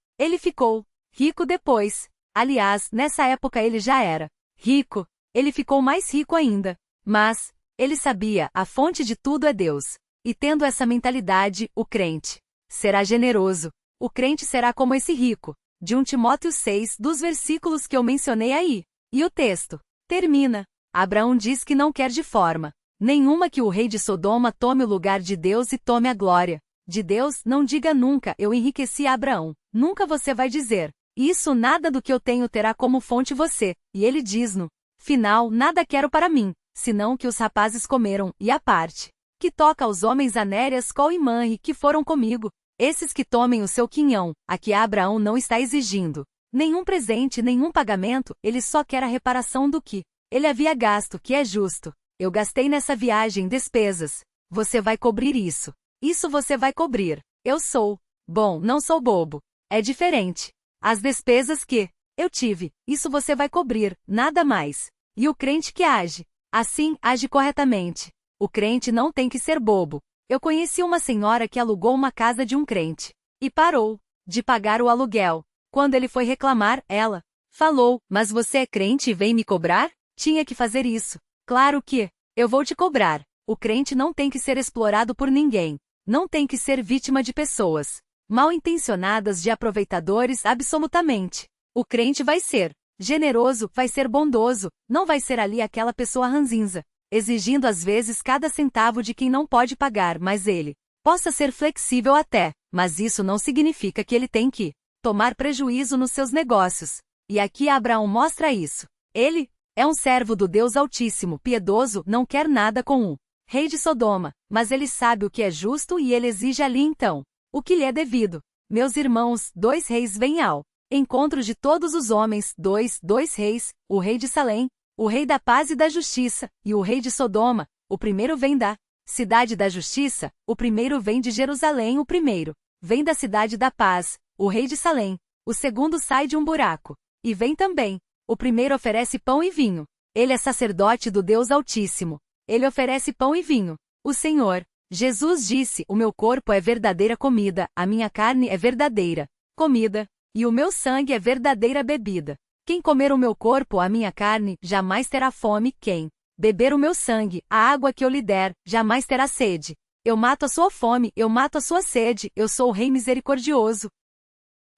Aliás, nessa época ele já era rico. Ele ficou mais rico ainda. Mas ele sabia, a fonte de tudo é Deus. E tendo essa mentalidade, o crente será generoso. O crente será como esse rico. de 1 Timóteo 6, dos versículos que eu mencionei aí. E o texto termina. Abraão diz que não quer de forma nenhuma que o rei de Sodoma tome o lugar de Deus e tome a glória de Deus. Não diga nunca, eu enriqueci Abraão. Nunca você vai dizer, isso nada do que eu tenho terá como fonte você. E ele diz no final, nada quero para mim, senão que os rapazes comeram, e a parte que toca aos homens Anérias, Col e Manre, que foram comigo, esses que tomem o seu quinhão. Aqui Abraão não está exigindo nenhum presente, nenhum pagamento, ele só quer a reparação do que ele havia gasto, que é justo. Eu gastei nessa viagem despesas. Você vai cobrir isso. Isso você vai cobrir. Eu sou bom, não sou bobo. É diferente. As despesas que eu tive, isso você vai cobrir, nada mais. E o crente que age assim, age corretamente. O crente não tem que ser bobo. Eu conheci uma senhora que alugou uma casa de um crente e parou de pagar o aluguel. Quando ele foi reclamar, ela falou, mas você é crente e vem me cobrar? Tinha que fazer isso. Claro que eu vou te cobrar. O crente não tem que ser explorado por ninguém. Não tem que ser vítima de pessoas mal intencionadas, de aproveitadores, absolutamente. O crente vai ser generoso, vai ser bondoso, não vai ser ali aquela pessoa ranzinza, exigindo às vezes cada centavo de quem não pode pagar, mas ele possa ser flexível até, mas isso não significa que ele tem que tomar prejuízo nos seus negócios. E aqui Abraão mostra isso. Ele é um servo do Deus Altíssimo, piedoso, não quer nada com o rei de Sodoma, mas ele sabe o que é justo e ele exige ali então o que lhe é devido. Meus irmãos, 2 reis vêm ao encontro de todos os homens, dois reis, o rei de Salém, o rei da paz e da justiça, e o rei de Sodoma. O primeiro vem da cidade da justiça, o primeiro vem de Jerusalém, o primeiro vem da cidade da paz, o rei de Salém, o segundo sai de um buraco, e vem também. O primeiro oferece pão e vinho. Ele é sacerdote do Deus Altíssimo. Ele oferece pão e vinho. O Senhor Jesus disse, o meu corpo é verdadeira comida, a minha carne é verdadeira comida, e o meu sangue é verdadeira bebida. Quem comer o meu corpo, a minha carne, jamais terá fome, quem beber o meu sangue, a água que eu lhe der, jamais terá sede. Eu mato a sua fome, eu mato a sua sede, eu sou o rei misericordioso,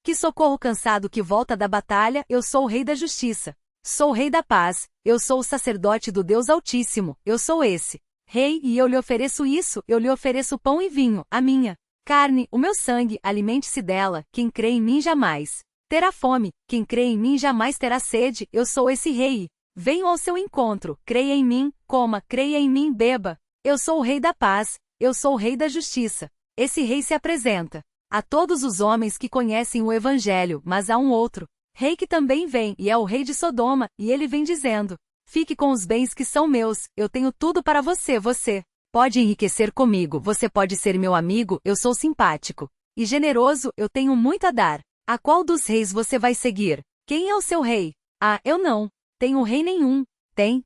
que socorro cansado que volta da batalha, eu sou o rei da justiça. Sou o rei da paz, eu sou o sacerdote do Deus Altíssimo, eu sou esse rei e eu lhe ofereço isso, eu lhe ofereço pão e vinho, a minha carne, o meu sangue, alimente-se dela, quem crê em mim jamais terá fome, quem crê em mim jamais terá sede, eu sou esse rei. Venho ao seu encontro, creia em mim, coma, creia em mim, beba. Eu sou o rei da paz, eu sou o rei da justiça. Esse rei se apresenta a todos os homens que conhecem o Evangelho, mas há um outro rei que também vem, e é o rei de Sodoma, e ele vem dizendo, fique com os bens que são meus, eu tenho tudo para você, você pode enriquecer comigo, você pode ser meu amigo, eu sou simpático e generoso, eu tenho muito a dar. A qual dos reis você vai seguir? Quem é o seu rei? Ah, eu não tenho rei nenhum. Tem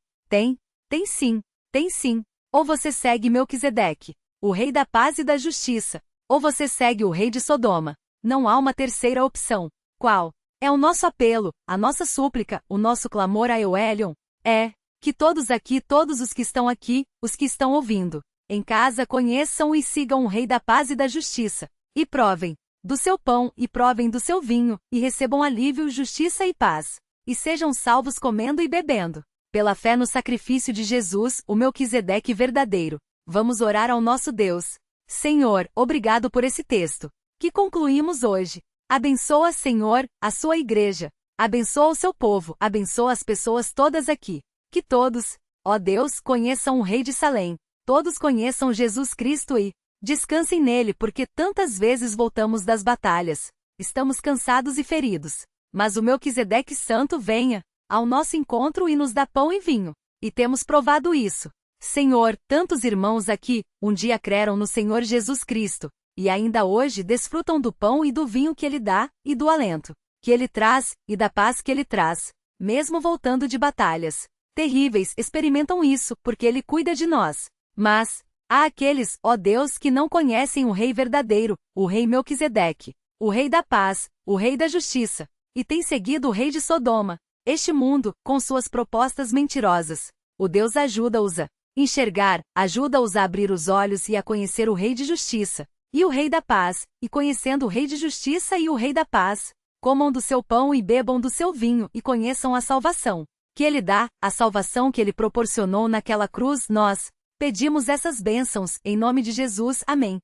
sim, tem sim. Ou você segue Melquisedeque, o rei da paz e da justiça, ou você segue o rei de Sodoma. Não há uma terceira opção. Qual é o nosso apelo, a nossa súplica, o nosso clamor a Euelion? É que todos aqui, todos os que estão aqui, os que estão ouvindo, em casa conheçam e sigam o rei da paz e da justiça, e provem do seu pão, e provem do seu vinho, e recebam alívio, justiça e paz, e sejam salvos comendo e bebendo, pela fé no sacrifício de Jesus, o Melquisedeque verdadeiro. Vamos orar ao nosso Deus. Senhor, obrigado por esse texto que concluímos hoje. Abençoa, Senhor, a sua igreja. Abençoa o seu povo, abençoa as pessoas todas aqui. Que todos, ó Deus, conheçam o Rei de Salém. Todos conheçam Jesus Cristo e descansem nele, porque tantas vezes voltamos das batalhas. Estamos cansados e feridos. Mas o Melquisedeque Santo venha ao nosso encontro e nos dá pão e vinho. E temos provado isso. Senhor, tantos irmãos aqui, um dia creram no Senhor Jesus Cristo, e ainda hoje desfrutam do pão e do vinho que Ele dá, e do alento que Ele traz, e da paz que Ele traz, mesmo voltando de batalhas terríveis, experimentam isso, porque Ele cuida de nós. Mas há aqueles, ó Deus, que não conhecem o Rei verdadeiro, o Rei Melquisedeque, o Rei da paz, o Rei da justiça, e têm seguido o Rei de Sodoma, este mundo, com suas propostas mentirosas. O Deus ajuda-os a enxergar, ajuda-os a abrir os olhos e a conhecer o Rei de justiça, e o Rei da paz, e conhecendo o Rei de justiça e o Rei da paz, comam do seu pão e bebam do seu vinho e conheçam a salvação que Ele dá, a salvação que Ele proporcionou naquela cruz. Nós pedimos essas bênçãos, em nome de Jesus. Amém.